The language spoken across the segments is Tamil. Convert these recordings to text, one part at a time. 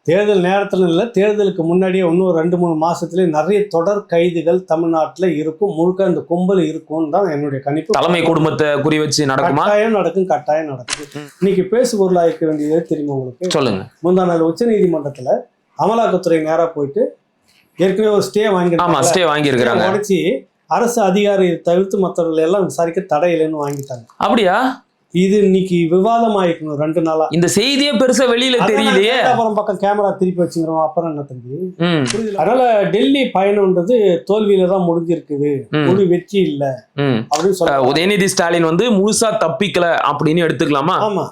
தேர்தல் நேரத்துல இல்ல, தேர்தலுக்கு முன்னாடியே இன்னும் 2-3 மாசத்துலயே நிறைய தொடர் கைதுகள் தமிழ்நாட்டுல இருக்கும். முழுக்க அந்த கும்பல் இருக்கும்னு தான் என்னுடைய கணிப்பு. தலைமை குடும்பத்தை குறி வச்சு நடக்குமா? கட்டாயம் நடக்கும், கட்டாயம் நடக்கும். இன்னைக்கு பேசுபொருளா இருக்க வேண்டியது தெரியுமா உங்களுக்கு? சொல்லுங்க. முந்தா நாள் உச்ச நீதிமன்றத்துல அமலாக்கத்துறை நேரா போயிட்டு ஏற்கனவே ஒரு ஸ்டே வாங்கியிருக்காங்க. உடைச்சி அரசு அதிகாரி தவிர்த்து மற்றவர்கள் எல்லாம் விசாரிக்க தடை இல்லைன்னு வாங்கிட்டாங்க. அப்படியா? இது இன்னைக்கு விவாதம் ஆயிக்கணும் 2 நாளா. இந்த செய்தியே பெருசா வெளியில தெரியலையே. அப்புறம் பக்கம் கேமரா திருப்பி வச்சுக்கிறோம். அப்புறம் என்ன தம்பி? அதனால டெல்லி பயணம்ன்றது தோல்வியில தான் முடிஞ்சிருக்குது, முழு வெற்றி இல்ல அப்படின்னு சொல்ல உதயநிதி ஸ்டாலின் வந்து முழுசா தப்பிக்கல அப்படின்னு எடுத்துக்கலாமா? ஆமா,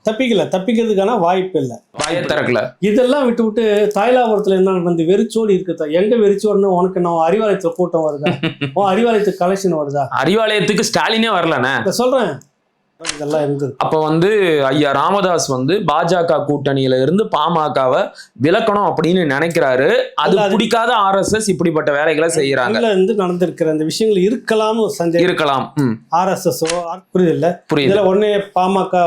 தப்பிக்கிறதுக்கான வாய்ப்பு இல்ல, வாய்ப்பு திறக்கல. இதெல்லாம் விட்டு தாய்லாபுரத்துல என்ன வந்து வெறிச்சோடி இருக்குதா? எங்க வெறிச்சோடுன்னு உனக்கு நான் அறிவாலயத்துல கூட்டம் வருதா? அறிவாலயத்துக்கு கலெக்ஷன் வருதா? அறிவாலயத்துக்கு ஸ்டாலினே வரலண்ணே சொல்றேன். இதெல்லாம் இருந்தது. அப்ப வந்து ஐயா ராமதாஸ் வந்து பாஜக கூட்டணியில இருந்து பாமகவை விலக்கணும் அப்படின்னு நினைக்கிறாரு. அது பிடிக்காத RSS இப்படிப்பட்ட வேலைகளை செய்யறாங்க. நடந்திருக்கிற அந்த விஷயங்கள் இருக்கலாம், இருக்கலாம். RSS புரியுது. இதுல உடனே பாமக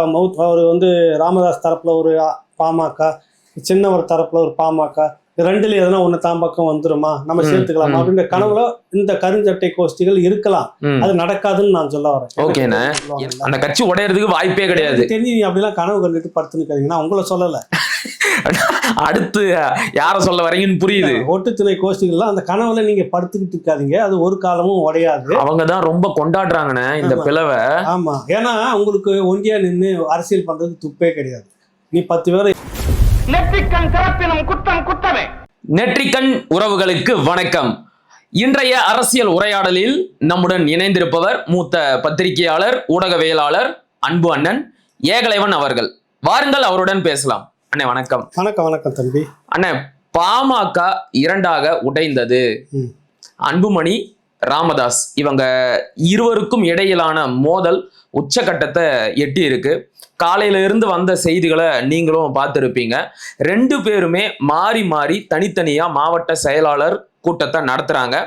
அவர் வந்து ராமதாஸ் தரப்புல ஒரு பாமக, சின்னவர் தரப்புல ஒரு பாமக, ரெண்டுல எதனா ஒண்ணு தான் பக்கம் வந்துருமா, நம்ம சேர்த்துக்கலாம் அப்படின்ற கனவுல இந்த கருஞ்சட்டை கோஷ்டிகள் இருக்கலாம். அது நடக்காதுன்னு நான் சொல்ல வரேன். ஓகேண்ணே, அந்த கட்சி உடையறதுக்கு வாய்ப்பே கிடையாது. தெரிஞ்சு நீ அப்படிலாம் கனவு கண்டுட்டு படுத்துன்னு உங்களை சொல்லல. அடுத்து யார சொல்ல வரீங்கன்னு புரியுது. ஒட்டுத்துணை கோஷ்டிகள்லாம் அந்த கனவுல நீங்க படுத்துக்கிட்டு இருக்காதீங்க, அது ஒரு காலமும் உடையாது. அவங்கதான் ரொம்ப கொண்டாடுறாங்கண்ணே இந்த பிளவை. ஆமா, ஏன்னா உங்களுக்கு ஒண்டியா நின்று அரசியல் பண்றது துப்பே கிடையாது. நீ 10 பேரை நெற்றிக்கண் உறவுகளுக்கு வணக்கம். இன்றைய அரசியல் உரையாடலில் நம்முடன் இணைந்திருப்பவர் மூத்த பத்திரிகையாளர், ஊடகவியலாளர் அன்பு அண்ணன் ஏகலைவன் அவர்கள். வாருங்கள், அவருடன் பேசலாம். அண்ணே வணக்கம். வணக்கம். வணக்கம் தம்பி. அண்ணே, பாமக 2ஆக உடைந்தது. அன்புமணி, ராமதாஸ் இவங்க இருவருக்கும் இடையிலான மோதல் உச்சகட்டத்தை எட்டி இருக்கு. காலையில இருந்து வந்த செய்திகளை நீங்களும் பார்த்துருப்பீங்க. 2 பேருமே மாறி மாறி தனித்தனியா மாவட்ட செயலாளர் கூட்டத்தை நடத்துறாங்க.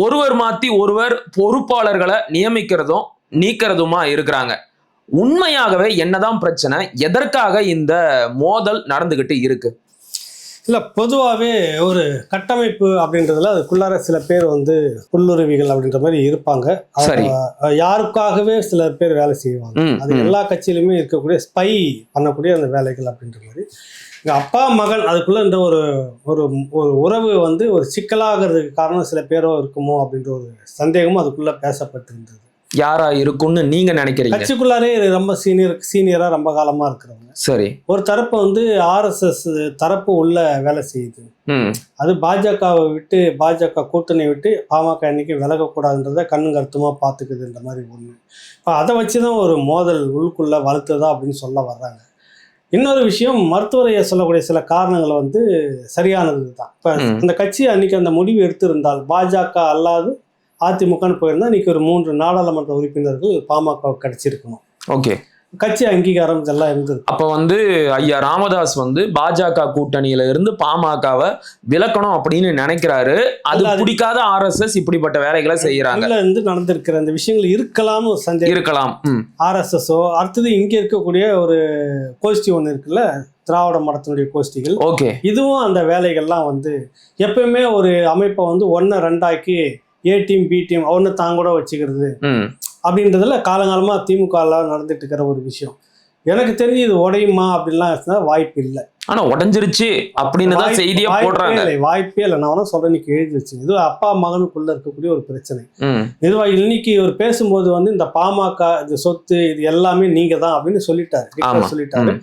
ஒருவர் மாத்தி ஒருவர் பொறுப்பாளர்களை நியமிக்கிறதும் நீக்கிறதுமா இருக்கிறாங்க. உண்மையாகவே என்னதான் பிரச்சனை? எதற்காக இந்த மோதல் நடந்துகிட்டு இருக்கு? இல்லை, பொதுவாகவே ஒரு கட்டமைப்பு அப்படின்றதுல அதுக்குள்ளார சில பேர் வந்து புல்லுருவிகள் அப்படின்ற மாதிரி இருப்பாங்க. யாருக்காகவே சில பேர் வேலை செய்வாங்க. அது எல்லா கட்சியிலுமே இருக்கக்கூடிய ஸ்பை பண்ணக்கூடிய அந்த வேலைகள் அப்படின்ற மாதிரி. எங்கள் அப்பா மகன் அதுக்குள்ள ஒரு ஒரு உறவு வந்து ஒரு சிக்கலாகிறதுக்கு காரணம் சில பேரோ இருக்குமோ அப்படின்ற ஒரு சந்தேகமும் அதுக்குள்ள பேசப்பட்டிருந்தது. யாரா இருக்கும்னு நீங்க நினைக்கிறீங்க? கட்சிக்குள்ளாரே ரொம்ப சீனியரா ரொம்ப காலமா இருக்கிறவங்க. சரி, ஒரு தரப்பு வந்து RSS தரப்பு உள்ள வேலை செய்யுது. அது பாஜகவை விட்டு, பாஜக கூட்டணி விட்டு பாமக இன்னைக்கு விலகக்கூடாதுன்றத கண்ணு கருத்துமா பார்த்துக்குது. இந்த மாதிரி ஒண்ணு இப்போ அதை வச்சுதான் ஒரு மோதல் உள்ளுக்குள்ள வளர்த்துதா அப்படின்னு சொல்ல வர்றாங்க. இன்னொரு விஷயம், மருத்துவரையை சொல்லக்கூடிய சில காரணங்களை வந்து சரியானது தான். இப்போ அந்த கட்சி அன்னைக்கு அந்த முடிவு எடுத்திருந்தால், பாஜக அல்லாது அதிமுகன்னு போயிருந்தா இன்னைக்கு ஒரு 3 நாடாளுமன்ற உறுப்பினர்கள் பாமக கிடைச்சிருக்கணும். ஓகே, கட்சி அங்கீகாரம் இதெல்லாம் இருந்தது. அப்ப வந்து ஐயா ராமதாஸ் வந்து பாஜக கூட்டணியில இருந்து பாமகவை விலக்கணும் அப்படின்னு நினைக்கிறாரு. அது பிடிக்காத RSS இப்படிப்பட்ட வேலைகளை செய்யறாங்க. நடந்திருக்கிற அந்த விஷயங்கள் இருக்கலாம், ஒரு சந்தேகம் இருக்கலாம். RSSஓ அடுத்தது இங்க இருக்கக்கூடிய ஒரு கோஷ்டி ஒண்ணு இருக்குல்ல, திராவிட மடத்தினுடைய கோஷ்டிகள். ஓகே, இதுவும் அந்த வேலைகள்லாம் வந்து எப்பயுமே ஒரு அமைப்பை வந்து 1 2ஆக்கி A டீம் B டீம் ஒன்று தான் கூட வச்சுக்கிறது அப்படின்றதுல காலங்காலமாக திமுக நடந்துட்டு இருக்கிற ஒரு விஷயம். எனக்கு தெரிஞ்சு இது உடையுமா அப்படின்லாம் வாய்ப்பு இல்லை. ஆனா உடஞ்சிருச்சு அப்படின்னு தான் செய்தியா போடுறாங்க. வாய்ப்பே இல்லை. நான் ஒன்றும் சொல்றேன், இன்னைக்கு எழுதி வச்சு இது அப்பா மகனுக்குள்ள இருக்கக்கூடிய ஒரு பிரச்சனை. நிர்வாகி இன்னைக்கு இவர் பேசும்போது வந்து இந்த பாமக இது சொத்து இது எல்லாமே நீங்க தான் அப்படின்னு சொல்லிட்டாரு.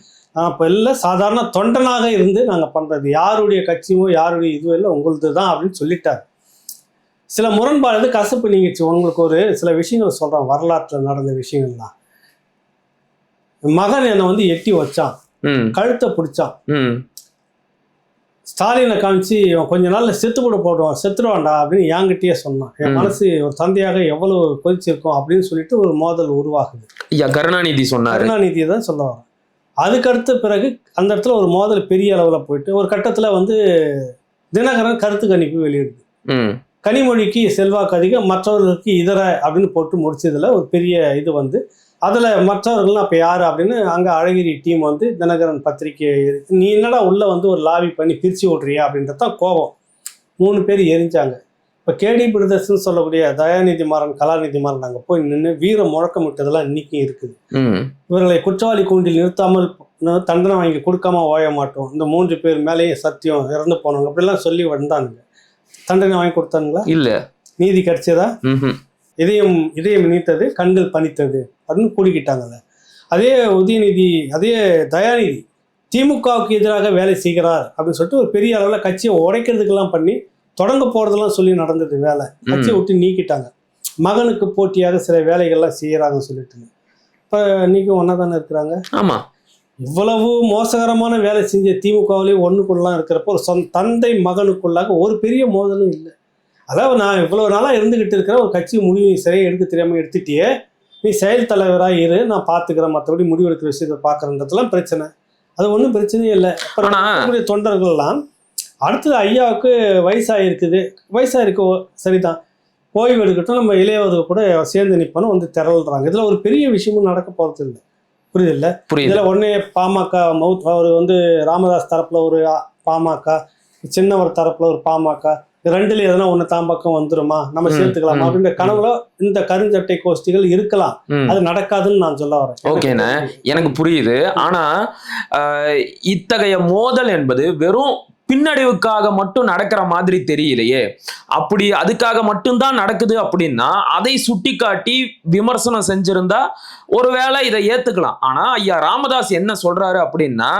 இப்போ எல்லாம் சாதாரண தொண்டனாக இருந்து நாங்க பண்றது, யாருடைய கட்சியோ யாருடைய இதுவும் இல்லை, உங்களுது தான் அப்படின்னு சொல்லிட்டாரு. சில முரண்பாடு கசப்பு நீங்கிச்சு. உங்களுக்கு ஒரு சில விஷயங்கள் சொல்றேன், வரலாற்றில் நடந்த விஷயங்கள்லாம். மகன் என்னை வந்து எட்டி வச்சான், கழுத்தை பிடிச்சான், ஸ்டாலினை காமிச்சு கொஞ்ச நாள்ல செத்துருவான்டா அப்படின்னு என்கிட்டயே சொன்னான். என் மனசு ஒரு தந்தையாக எவ்வளவு கொதிச்சிருக்கும் அப்படின்னு சொல்லிட்டு ஒரு மோதல் உருவாகுது. கருணாநிதி சொன்னார். கருணாநிதியை தான் சொல்ல வரேன். அதுக்கடுத்த பிறகு அந்த இடத்துல ஒரு மோதல் பெரிய அளவில் போயிட்டு ஒரு கட்டத்தில் வந்து தினகரன் கருத்து கணிப்பு வெளியிடுது. கனிமொழிக்கு செல்வாக்கு அதிகம், மற்றவர்களுக்கு இதர அப்படின்னு போட்டு முடிச்சதுல ஒரு பெரிய இது வந்து அதில் மற்றவர்கள்லாம் அப்போ யார் அப்படின்னு அங்கே அழகிரி டீம் வந்து தினகரன் பத்திரிகை நீ என்னடா உள்ளே வந்து ஒரு லாபி பண்ணி பிரித்து விட்றியா அப்படின்றதான் கோபம். 3 பேர் எரிஞ்சாங்க. இப்போ கேடி பிரதர்ஸ்ன்னு சொல்லக்கூடிய தயாநிதி மாறன், கலாநிதி மாறன் அங்கே போய் நின்று வீர முழக்கம் விட்டதெல்லாம் இன்றைக்கும் இருக்குது. இவர்களை குற்றவாளி கூண்டில் நிறுத்தாமல் தண்டனை வாங்கி கொடுக்காம ஓய மாட்டோம், இந்த 3 பேர் மேலேயும் சத்தியம் இறந்து போனாங்க அப்படிலாம் சொல்லி வந்தானுங்க. தண்டனை வாங்கி கொடுத்தானுங்களா? இல்லை. நீதி கிடைச்சதா? இதயம் நீத்தது, கண்கள் பனித்தது அப்படின்னு கூடிக்கிட்டாங்கல்ல. அதே உதயநிதி, அதே தயாநிதி திமுகவுக்கு எதிராக வேலை செய்கிறார் அப்படின்னு சொல்லிட்டு ஒரு பெரிய அளவில் கட்சியை உடைக்கிறதுக்கெல்லாம் பண்ணி தொடங்க போகிறதெல்லாம் சொல்லி நடந்தது வேலை. கட்சியை விட்டு நீக்கிட்டாங்க. மகனுக்கு போட்டியாக சில வேலைகள்லாம் செய்கிறாங்கன்னு சொல்லிட்டு இப்போ இன்னைக்கும் ஒன்றா தானே இருக்கிறாங்க. ஆமாம். இவ்வளவு மோசகரமான வேலை செஞ்ச திமுகவிலேயே ஒன்றுக்குள்ளாம் இருக்கிறப்போ ஒரு தந்தை மகனுக்குள்ளாக ஒரு பெரிய மோதலும் இல்லை. அதாவது நான் இவ்வளோ நாளாக இருந்துக்கிட்டு இருக்கிற ஒரு கட்சி முடிவு நீ சரியாக எடுக்க தெரியாமல் எடுத்துட்டியே, நீ செயல் தலைவராக இரு, நான் பார்த்துக்கிறேன், மற்றபடி முடிவு எடுக்கிற விஷயத்தை பார்க்குறதுலாம் பிரச்சனை. அது ஒன்றும் பிரச்சனையே இல்லை. அப்புறம் தொண்டர்கள்லாம் அடுத்தது ஐயாவுக்கு வயசாகிருக்கு சரிதான், ஓய்வு எடுக்கட்டும், நம்ம இளையவது கூட சேர்ந்து நிற்போன்னு வந்து திரள்றாங்க. இதில் ஒரு பெரிய விஷயமும் நடக்க போகிறது இல்லை. புரியுதில்ல? இதில் ஒன்றே பாமக அவர் வந்து ராமதாஸ் தரப்பில் ஒரு பாமக, சின்னவர் தரப்பில் ஒரு பாமக, ரெண்டுல எதனா ஒண்ணு தான் பக்கம் வந்துருமா, நம்ம சேர்த்துக்கலாமா அப்படின்ற கனவுல இந்த கருஞ்சட்டை கோஷ்டிகள் இருக்கலாம். அது நடக்காதுன்னு நான் சொல்ல வரேன். ஓகேண்ணா, எனக்கு புரியுது. ஆனா இத்தகைய மோதல் என்பது வெறும் பின்னடைவுக்காக மட்டும் நடக்கிற மாதிரி தெரியலையே. அப்படி அதுக்காக மட்டும்தான் நடக்குது அப்படின்னா அதை சுட்டி காட்டி விமர்சனம் செஞ்சிருந்தா ஒருவேளை இதை ஏத்துக்கலாம். ஆனா ஐயா ராமதாஸ் என்ன சொல்றாரு அப்படின்னா,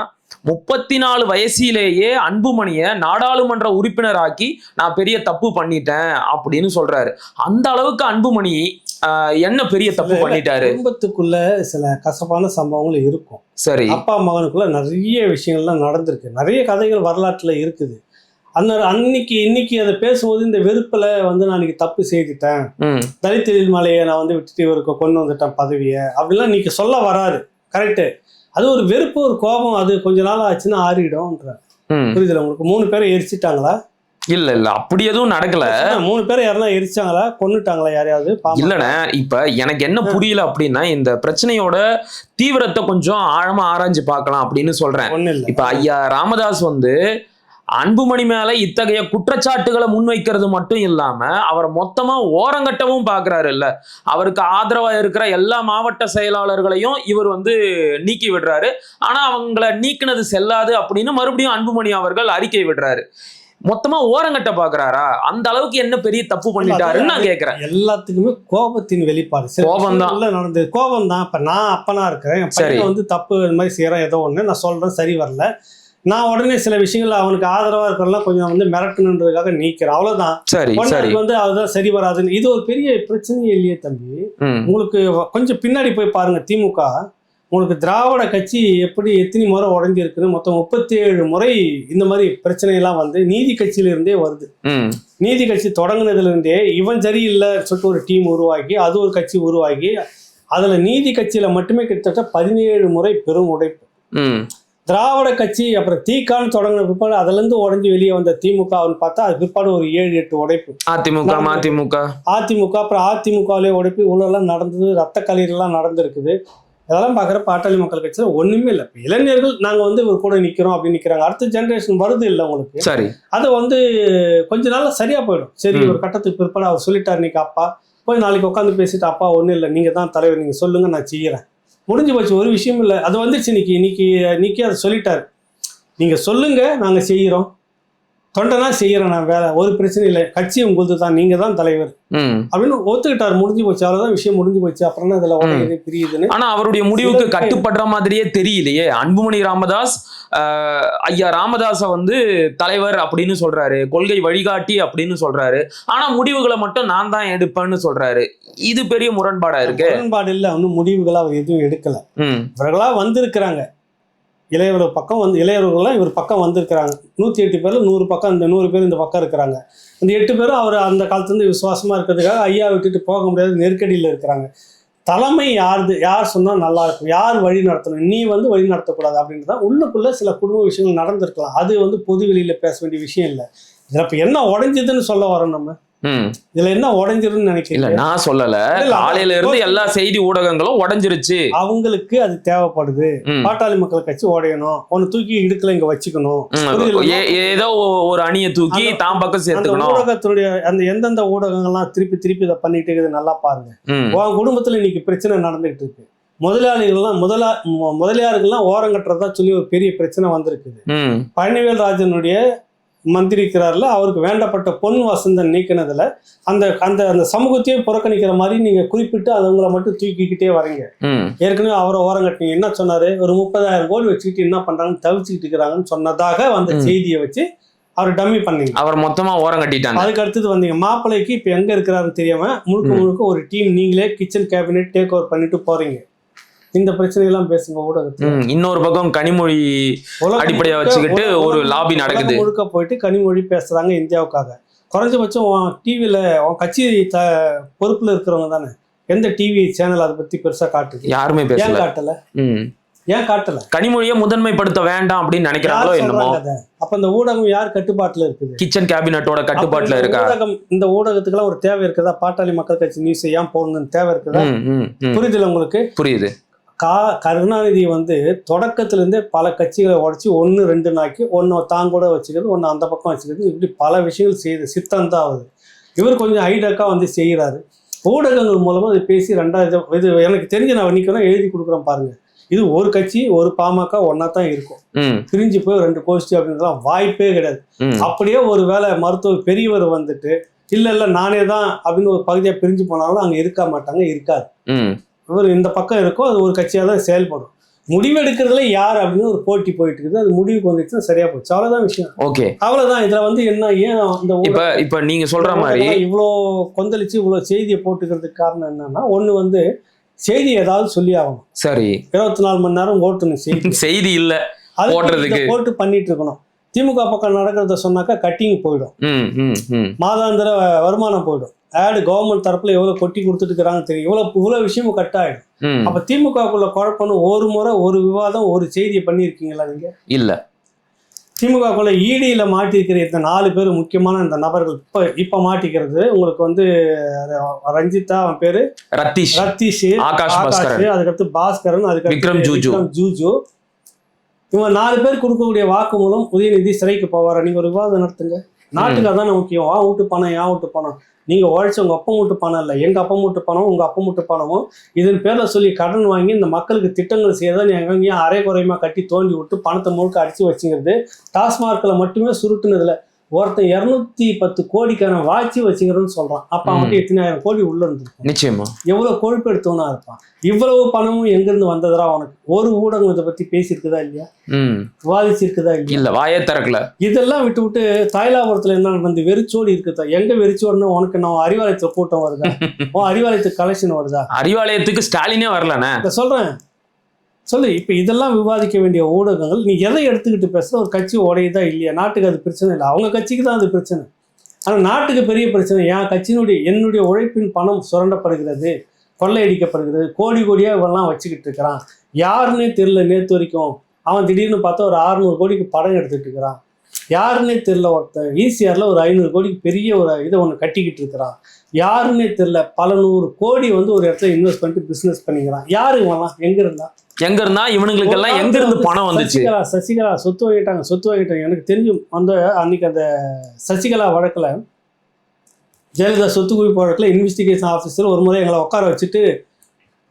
34 வயசிலேயே அன்புமணியை நாடாளுமன்ற உறுப்பினராக்கி நான் பெரிய தப்பு பண்ணிட்டேன் அப்படின்னு சொல்றாரு. அந்த அளவுக்கு அன்புமணி என்ன பெரிய தப்பு பண்ணிட்டாரு? குடும்பத்துக்குள்ள சில கசப்பான சம்பவங்கள் இருக்கும். சரி, அப்பா மகனுக்குள்ள நிறைய விஷயங்கள்லாம் நடந்திருக்கு, நிறைய கதைகள் வரலாற்றுல இருக்குது. இன்னைக்கு அதை பேசும்போது இந்த வெறுப்புல வந்து நான் இன்னைக்கு தப்பு செய்துட்டேன், தலித் எழில்மலையை நான் வந்து விட்டுட்டு இவருக்கு கொண்டு வந்துட்டேன் பதவியை அப்படிலாம் இன்னைக்கு சொல்ல வராது. கரெக்டு. அது ஒரு வெறுப்பு, ஒரு கோபம், அது கொஞ்ச நாள் ஆச்சுன்னா ஆறிடும்ன்ற. புரியுதுல உங்களுக்கு? 3 பேரை எரிச்சிட்டாங்களா? இல்ல அப்படி எதுவும் நடக்கல. 3 பேரை யாரா எரிச்சாங்களா, கொன்னுட்டாங்களா யாரையாவது? இல்லண்ணே, இப்ப எனக்கு என்ன புரியல அப்படின்னா, இந்த பிரச்சனையோட தீவிரத்தை கொஞ்சம் ஆழமா ஆராய்ஞ்சு பார்க்கலாம் அப்படின்னு சொல்றேன். இப்ப ஐயா ராமதாஸ் வந்து அன்புமணி மேல இத்தகைய குற்றச்சாட்டுகளை முன்வைக்கிறது மட்டும் இல்லாம அவரை மொத்தமா ஓரங்கட்டவும் பாக்குறாரு இல்ல. அவருக்கு ஆதரவா இருக்கிற எல்லா மாவட்ட செயலாளர்களையும் இவர் வந்து நீக்கி விடுறாரு. ஆனா அவங்கள நீக்கினது செல்லாது அப்படின்னு மறுபடியும் அன்புமணி அவர்கள் அறிக்கை விடுறாரு. மொத்தமா ஓரங்கட்ட பாக்குறாரா? அந்த அளவுக்கு என்ன பெரிய தப்பு பண்ணிட்டாருன்னு நான் கேக்குறேன். எல்லாத்துக்குமே கோபத்தின் வெளிப்பாடு. கோபம் தான் நடந்தது. கோபம் தான். இப்ப நான் அப்பனா இருக்கிறேன், என் பையன் வந்து தப்பு இந்த மாதிரி செய்யறேன், ஏதோ ஒண்ணு நான் சொல்றேன் சரி வரல, நான் உடனே சில விஷயங்கள் அவனுக்கு ஆதரவா இருக்கிறதெல்லாம் கொஞ்சம் வந்து மிரட்டணுன்றதுக்காக நீக்கிறேன், அவ்வளவுதான். வந்து அதுதான் சரி வராதுன்னு. இது ஒரு பெரிய பிரச்சனையே இல்லையே தம்பி. உங்களுக்கு கொஞ்சம் பின்னாடி போய் பாருங்க. திமுக உங்களுக்கு திராவிட கட்சி எப்படி எத்தனை முறை உடஞ்சிருக்குன்னு மொத்தம் 37 முறை இந்த மாதிரி பிரச்சனையெல்லாம் வந்து நீதி கட்சியில இருந்தே வருது. நீதி கட்சி தொடங்கினதுல இருந்தே இவன் சரியில்லை சொல்லிட்டு ஒரு டீம் உருவாக்கி அது ஒரு கட்சி உருவாக்கி அதுல நீதி கட்சியில மட்டுமே கிட்டத்தட்ட 17 முறை பெரும் உடைப்பு. திராவிட கட்சி அப்புறம் தீக்கான்னு தொடங்கின பிற்பாடு அதுல இருந்து உடஞ்சி வெளியே வந்த திமுக பார்த்தா அது பிற்பாடு ஒரு 7-8 உடைப்பு. அதிமுக அப்புறம் அதிமுகவிலே உடைப்பு இவ்வளோலாம் நடந்தது. ரத்த கலீரெல்லாம் நடந்திருக்குது. இதெல்லாம் பார்க்குற பாட்டாளி மக்கள் கட்சியில் ஒண்ணுமே இல்லை. இப்போ இளைஞர்கள் நாங்கள் வந்து ஒரு கூட நிற்கிறோம் அப்படின்னு நிற்கிறாங்க. அடுத்த ஜென்ரேஷன் வருது இல்லை உங்களுக்கு. சரி, அது வந்து கொஞ்ச நாள்ல சரியா போயிடும். சரி, ஒரு கட்டத்துக்கு பிற்பாடு அவர் சொல்லிட்டார், இன்னைக்கு அப்பா போய் நாளைக்கு உட்காந்து பேசிட்டு அப்பா ஒன்றும் இல்லை, நீங்க தான் தலைவர், நீங்க சொல்லுங்க நான் செய்யறேன், முடிஞ்சு போச்சு, ஒரு விஷயம் இல்லை. அது வந்துருச்சு. இன்னைக்கு அதை சொல்லிட்டாரு, நீங்க சொல்லுங்க நாங்க செய்யறோம், தொண்டனா செய்யறேன் நான், வேலை ஒரு பிரச்சனை இல்லை, கட்சி உங்களுது தான், நீங்க தான் தலைவர் அப்படின்னு ஒத்துக்கிட்டாரு. முடிஞ்சு போச்சு, அவ்வளவுதான், விஷயம் முடிஞ்சு போச்சு. அப்புறம் இதுல உடனே பிரியுதுன்னு. ஆனா அவருடைய முடிவுக்கு கட்டுப்படுற மாதிரியே தெரியலையே. அன்புமணி ராமதாஸ் ஐயா ராமதாஸ வந்து தலைவர் அப்படின்னு சொல்றாரு, கொள்கை வழிகாட்டி அப்படின்னு சொல்றாரு. ஆனா முடிவுகளை மட்டும் நான் தான் எடுப்பேன்னு சொல்றாரு. இது பெரிய முரண்பாடா இருக்கு. முரண்பாடு இல்ல, ஒன்னும் முடிவுகளை அவர் எதுவும் எடுக்கல. இவர்களா வந்திருக்கிறாங்க, இளையவர் பக்கம் வந்து இளையவர்கள்லாம் இவர் பக்கம் வந்திருக்கிறாங்க. 108 பேர்ல 100 பக்கம், இந்த 100 பேர் இந்த பக்கம் இருக்கிறாங்க. இந்த 8 பேரும் அவர் அந்த காலத்துலேருந்து விசுவாசமா இருக்கிறதுக்காக ஐயா விட்டுட்டு போக முடியாத நெருக்கடியில் இருக்கிறாங்க. தலைமை யார் சொன்னா நல்லா இருக்கும், யார் வழி நடத்தணும், நீ வந்து வழி நடத்தக்கூடாது அப்படின்றத உள்ளுக்குள்ள சில குடும்ப விஷயங்கள் நடந்திருக்கலாம். அது வந்து பொது வெளியில பேச வேண்டிய விஷயம் இல்லை. இதில் இப்போ என்ன உடைஞ்சதுன்னு சொல்ல வரோம் நம்ம. இதுல என்ன உடைஞ்சிருன்னு நினைக்கிறேன். இல்ல நான் சொல்லல, காலையில இருந்து எல்லா செய்தி ஊடகங்களும் உடைஞ்சிருச்சு. அவங்களுக்கு அது தேவைப்படுது. பாட்டாளி மக்கள் கட்சி உடையணும், ஒன்னு தூக்கி இடுக்கல இங்க வச்சுக்கணும், ஏதோ ஒரு அணியை தூக்கி தாம் பக்கம் சேர்த்துக்கணும். ஊடகத்துடைய அந்த எந்தெந்த ஊடகங்கள்லாம் திருப்பி இதை பண்ணிட்டு இருக்குது நல்லா பாருங்க. உன் குடும்பத்துல இன்னைக்கு பிரச்சனை நடந்துகிட்டு இருக்கு. முதலியார்கள்லாம் ஓரம் கட்டுறதா சொல்லி ஒரு பெரிய பிரச்சனை வந்திருக்குது. பழனிவேல் ராஜனுடைய மந்திரி இருக்கிறார்ல, அவருக்கு வேண்டப்பட்ட பொன் வசந்தன் நீக்கினதுல அந்த அந்த அந்த சமூகத்தையே புறக்கணிக்கிற மாதிரி நீங்க குறிப்பிட்டு அவங்கள மட்டும் தூக்கிக்கிட்டே வரீங்க. ஏற்கனவே அவரை ஓரம் கட்டினீங்க. என்ன சொன்னாரு, ஒரு 30,000 கோடி வச்சுக்கிட்டு என்ன பண்றாங்கன்னு தவிச்சுக்கிட்டு இருக்கிறாங்கன்னு சொன்னதாக வந்த செய்தியை வச்சு அவர் டம்மி பண்ணீங்க. அவர் மொத்தமா ஓரம் கட்டிட்டாங்க. அதுக்கு அடுத்தது வந்தீங்க, மாப்பிள்ளைக்கு இப்ப எங்க இருக்கிறாருன்னு தெரியாம முழுக்க ஒரு டீம் நீங்களே கிச்சன் கேபினெட் டேக் ஓவர் பண்ணிட்டு போறீங்க. இந்த பிரச்சனையெல்லாம் பேசுங்க ஊடகத்துல. இன்னொரு பக்கம் கனிமொழி அடிப்படையா வச்சுக்கிட்டு ஒரு லாபி நடக்குது. முழுக்க போயிட்டு கனிமொழி பேசுறாங்க இந்தியாவுக்காக. குறைஞ்சபட்சம் டிவியில கட்சி பொறுப்புல இருக்கிறவங்க தானே, எந்த டிவி சேனல் அதை பத்தி பெருசா காட்டுது? யாருமே ஏன் காட்டல? ஏன் காட்டல? கனிமொழியை முதன்மைப்படுத்த வேண்டாம் அப்படின்னு நினைக்கிறாங்களோ என்னமோ. அப்ப இந்த ஊடகம் யார் கட்டுப்பாட்டுல இருக்குது? கிச்சன் கேபினட்டோட கட்டுப்பாட்டுல இருக்கா? ஊடகம், இந்த ஊடகத்துக்கு எல்லாம் ஒரு தேவை இருக்குதா? பாட்டாளி மக்கள் கட்சி நியூஸ் ஏன் போகணும்னு தேவை இருக்குதா? புரியுதுல உங்களுக்கு? புரியுது. கருணாநிதி தொடக்கத்திலிருந்தே பல கட்சிகளை உடச்சி 1-2 நாக்கி ஒன்னு தான் கூட வச்சுக்கிறது, ஒன்னு அந்த பக்கம் வச்சுக்கிறது, இப்படி பல விஷயங்கள் செய்யுது. சித்தம் தான் ஆகுது. இவர் கொஞ்சம் ஹைடக்கா செய்யறாரு. ஊடகங்கள் மூலமா அது பேசி 2வது இது எனக்கு தெரிஞ்சு நான் இன்னைக்கு எழுதி கொடுக்குறேன் பாருங்க. இது ஒரு கட்சி ஒரு பாமக ஒன்னா தான் இருக்கும். பிரிஞ்சு போய் 2 கோஷ்டி அப்படின்றதுலாம் வாய்ப்பே கிடையாது. அப்படியே ஒரு வேளை மருத்துவர் பெரியவர் இல்ல நானே தான் அப்படின்னு ஒரு பகுதியா பிரிஞ்சு போனாலும் அங்க இருக்க மாட்டாங்க, இருக்காது. இவர் இந்த பக்கம் இருக்கும், அது ஒரு கட்சியாக தான் செயல்படும். முடிவெடுக்கிறதுல யார் அப்படின்னு ஒரு போட்டி போயிட்டு இருக்குது. அது முடிவுக்கு வந்துச்சுன்னா சரியா போச்சு, அவ்வளவுதான் விஷயம். ஓகே, அவ்வளவுதான். இதுல என்ன ஏன் இந்த இப்ப நீங்க சொல்ற மாதிரி இவ்வளோ கொந்தளிச்சு இவ்வளோ செய்தியை போட்டுக்கிறதுக்கு காரணம் என்னன்னா, ஒண்ணு செய்தி ஏதாவது சொல்லி ஆகணும். சரி, 24 மணி நேரம் ஓட்டணும் செய்தி இல்ல, அது போட்டு பண்ணிட்டு இருக்கணும். திமுக பக்கம் நடக்கிறத சொன்னாக்கா கட்டிங் போயிடும், மாதாந்திர வருமானம் போயிடும், ஆடு கவர்மெண்ட் தரப்புல எவ்வளவு கொட்டி கொடுத்துட்டு இருக்கிறாங்க தெரியும், இவ்வளவு விஷயமும் கட் ஆயிடும். அப்ப திமுகக்குள்ள குழப்பம்னு ஒரு முறை ஒரு விவாதம் ஒரு செய்தியை பண்ணியிருக்கீங்களா நீங்க? இல்ல. திமுகக்குள்ள ஈடியில மாட்டிருக்கிற இந்த 4 பேர் முக்கியமான இந்த நபர்கள் இப்ப மாட்டிக்கிறது உங்களுக்கு ரஞ்சிதா, அவன் பேரு ரத்தீஷ், ஆகாஷ், அதுக்கடுத்து பாஸ்கரன், அதுக்கு விக்ரம் ஜூஜு, இவங்க 4 பேர் கொடுக்கக்கூடிய வாக்குமூலம் உதயநிதி சிறைக்கு போவாரா? நீங்க ஒரு விவாதம் நடத்துங்க. நாட்டுக்கு அதான முக்கியம். வீட்டு பணம், ஏன் வீட்டு பணம்? நீங்க உழைச்ச உங்க அப்பா வீட்டு பணம் இல்லை, எங்க அப்பா வீட்டு பணம், உங்க அப்பா வீட்டு பணமும் இதன் பேர்ல சொல்லி கடன் வாங்கி இந்த மக்களுக்கு திட்டங்கள் செய்யறதா நீ எங்கேயும் அரை குறையமா கட்டி தோண்டி விட்டு பணத்தை முழுக்க அடிச்சு வச்சுக்கிறது. டாஸ்மார்க்ல மட்டுமே சுருட்டுனதுல ஒருத்தன் 210 கோடிக்கான வாட்சி வச்சுக்கிறதுன்னு சொல்றான். அப்ப அவன் எத்தனை ஆயிரம் கோடி உள்ள இருந்திருக்கும். நிச்சயமா எவ்வளவு கொழுப்பு எடுத்தவனா இருப்பான். இவ்வளவு பணமும் எங்கிருந்து வந்ததுரா உனக்கு? ஒரு ஊடகம் இதை பத்தி பேசியிருக்குதா இல்லையா? விவாதிச்சிருக்குதா இல்லையா? வாயே திறக்கல. இதெல்லாம் விட்டு தாய்லாபுரத்துல என்ன வெறிச்சோடி இருக்குதா? எங்க வெறிச்சோடுன்னு உனக்கு நான் அறிவாலயத்துல கூட்டம் வருதா? அறிவாலயத்துக்கு கலெக்ஷன் வருதா? அறிவாலயத்துக்கு ஸ்டாலினே வரலண்ணே சொல்றேன். சொல்லு. இப்ப இதெல்லாம் விவாதிக்க வேண்டிய ஊடகங்கள் நீ எதை எடுத்துக்கிட்டு பேசுற? ஒரு கட்சி உடையதா இல்லையா? நாட்டுக்கு அது பிரச்சனை இல்லை, அவங்க கட்சிக்கு தான் அது பிரச்சனை. ஆனா நாட்டுக்கு பெரிய பிரச்சனை என் கட்சியினுடைய என்னுடைய உழைப்பின் பணம் சுரண்டப்படுகிறது, கொள்ளையடிக்கப்படுகிறது, கோடியா இவெல்லாம் வச்சுக்கிட்டு இருக்கிறான். யாருன்னே தெரியல. நேற்று வரைக்கும் அவன் திடீர்னு பார்த்தா ஒரு 600 கோடிக்கு படம் எடுத்துட்டு இருக்கிறான். யாருன்னே தெரியல. ஒருத்தன் ஈசிஆர்ல ஒரு 500 கோடிக்கு பெரிய ஒரு இதை ஒன்று கட்டிக்கிட்டு இருக்கிறான். யாருன்னே தெரியல. பல 100 கோடி ஒரு இடத்துல இன்வெஸ்ட் பண்ணிட்டு பிசினஸ் பண்ணிக்கிறான். யாரு இவெல்லாம்? எங்க இருந்தா இவனுங்களுக்கு எல்லாம் எங்க இருந்து பணம் வந்துச்சு? சசிகலா சொத்து வாங்கிட்டாங்க. எனக்கு தெரியும் அன்னைக்கு அந்த சசிகலா வழக்குல, ஜெயலலிதா சொத்து குவிப்பு வழக்குல இன்வெஸ்டிகேஷன் ஆஃபீஸர் ஒரு முறை எங்களை உட்கார வச்சுட்டு,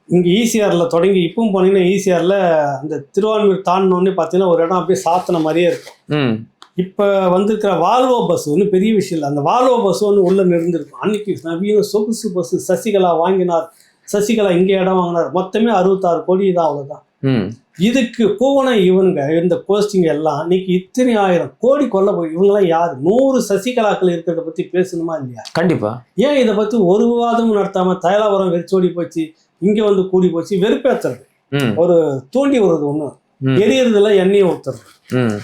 இங்க ஈசிஆர்ல தொடங்கி இப்பவும் போனீங்கன்னா ஈசிஆர்ல அந்த திருவான்மூர் தாண்டினோடனே பார்த்தீங்கன்னா ஒரு இடம் அப்படியே சாத்தின மாதிரியே இருக்கும். இப்ப வந்திருக்கிற வால்வோ பஸ் ஒன்றும் பெரிய விஷயம் இல்லை. அந்த வால்வோ பஸ் உள்ள நிறுந்திருக்கும். அன்னைக்கு நவீன சொகுசு பஸ் சசிகலா வாங்கினார், சசிகலா இங்கே இடம் வாங்கினார். மொத்தமே 66 கோடி தான், அவ்வளவுதான். இதுக்கு போன இவனுங்க இந்த போஸ்டிங் எல்லாம் இன்னைக்கு இத்தனை 1000 கோடி கொள்ள போய் இவங்கெல்லாம் யாரு? 100 சசிகலாக்கள் இருக்கிறத பத்தி பேசணுமா இல்லையா? கண்டிப்பா. ஏன் இதை பத்தி ஒரு விவாதமும் நடத்தாம தைலாபுரம் வெறிச்சோடி போச்சு, இங்க கூடி போச்சு, வெறுப்பேற்றுறது, ஒரு தூண்டி வருது, ஒண்ணு எரியறதுல எண்ணெயை ஊத்துறது,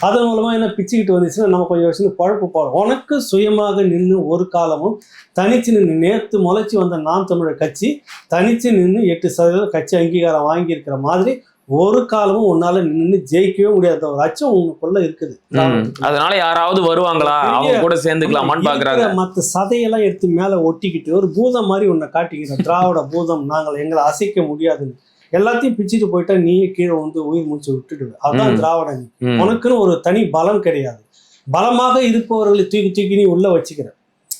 அதன் மூலமா என்ன பிச்சுக்கிட்டு வந்துச்சுன்னா நம்ம கொஞ்சம் வருஷம் குழப்பு போறோம். உனக்கு சுயமாக நின்று ஒரு காலமும் தனிச்சு நின்று நேற்று முளைச்சி வந்த நாம் தமிழர் கட்சி தனிச்சு நின்று 8% கட்சி அங்கீகாரம் வாங்கியிருக்கிற மாதிரி ஒரு காலமும் உன்னால நின்று ஜெயிக்கவே முடியாத ஒரு அச்சம் உங்களுக்குள்ள இருக்குது. அதனால யாராவது வருவாங்களா, அவங்க கூட சேர்ந்துக்கலாமான்னு பாக்குறாங்க. மற்ற சதையெல்லாம் எடுத்து மேல ஒட்டிக்கிட்டு ஒரு பூதம் மாதிரி உன்னை காட்டிக்கிற திராவிட பூதம், நாங்கள் எங்களை அசைக்க முடியாதுன்னு எல்லாத்தையும் பிச்சுட்டு போயிட்டா நீயே கீழே வந்து உயிர் மூச்சு விட்டுடுவே. அதுதான் திராவிட. உனக்குன்னு ஒரு தனி பலம் கிடையாது. பலமாக இருப்பவர்களை தூக்கி தூக்கி நீ உள்ள வச்சுக்கிற.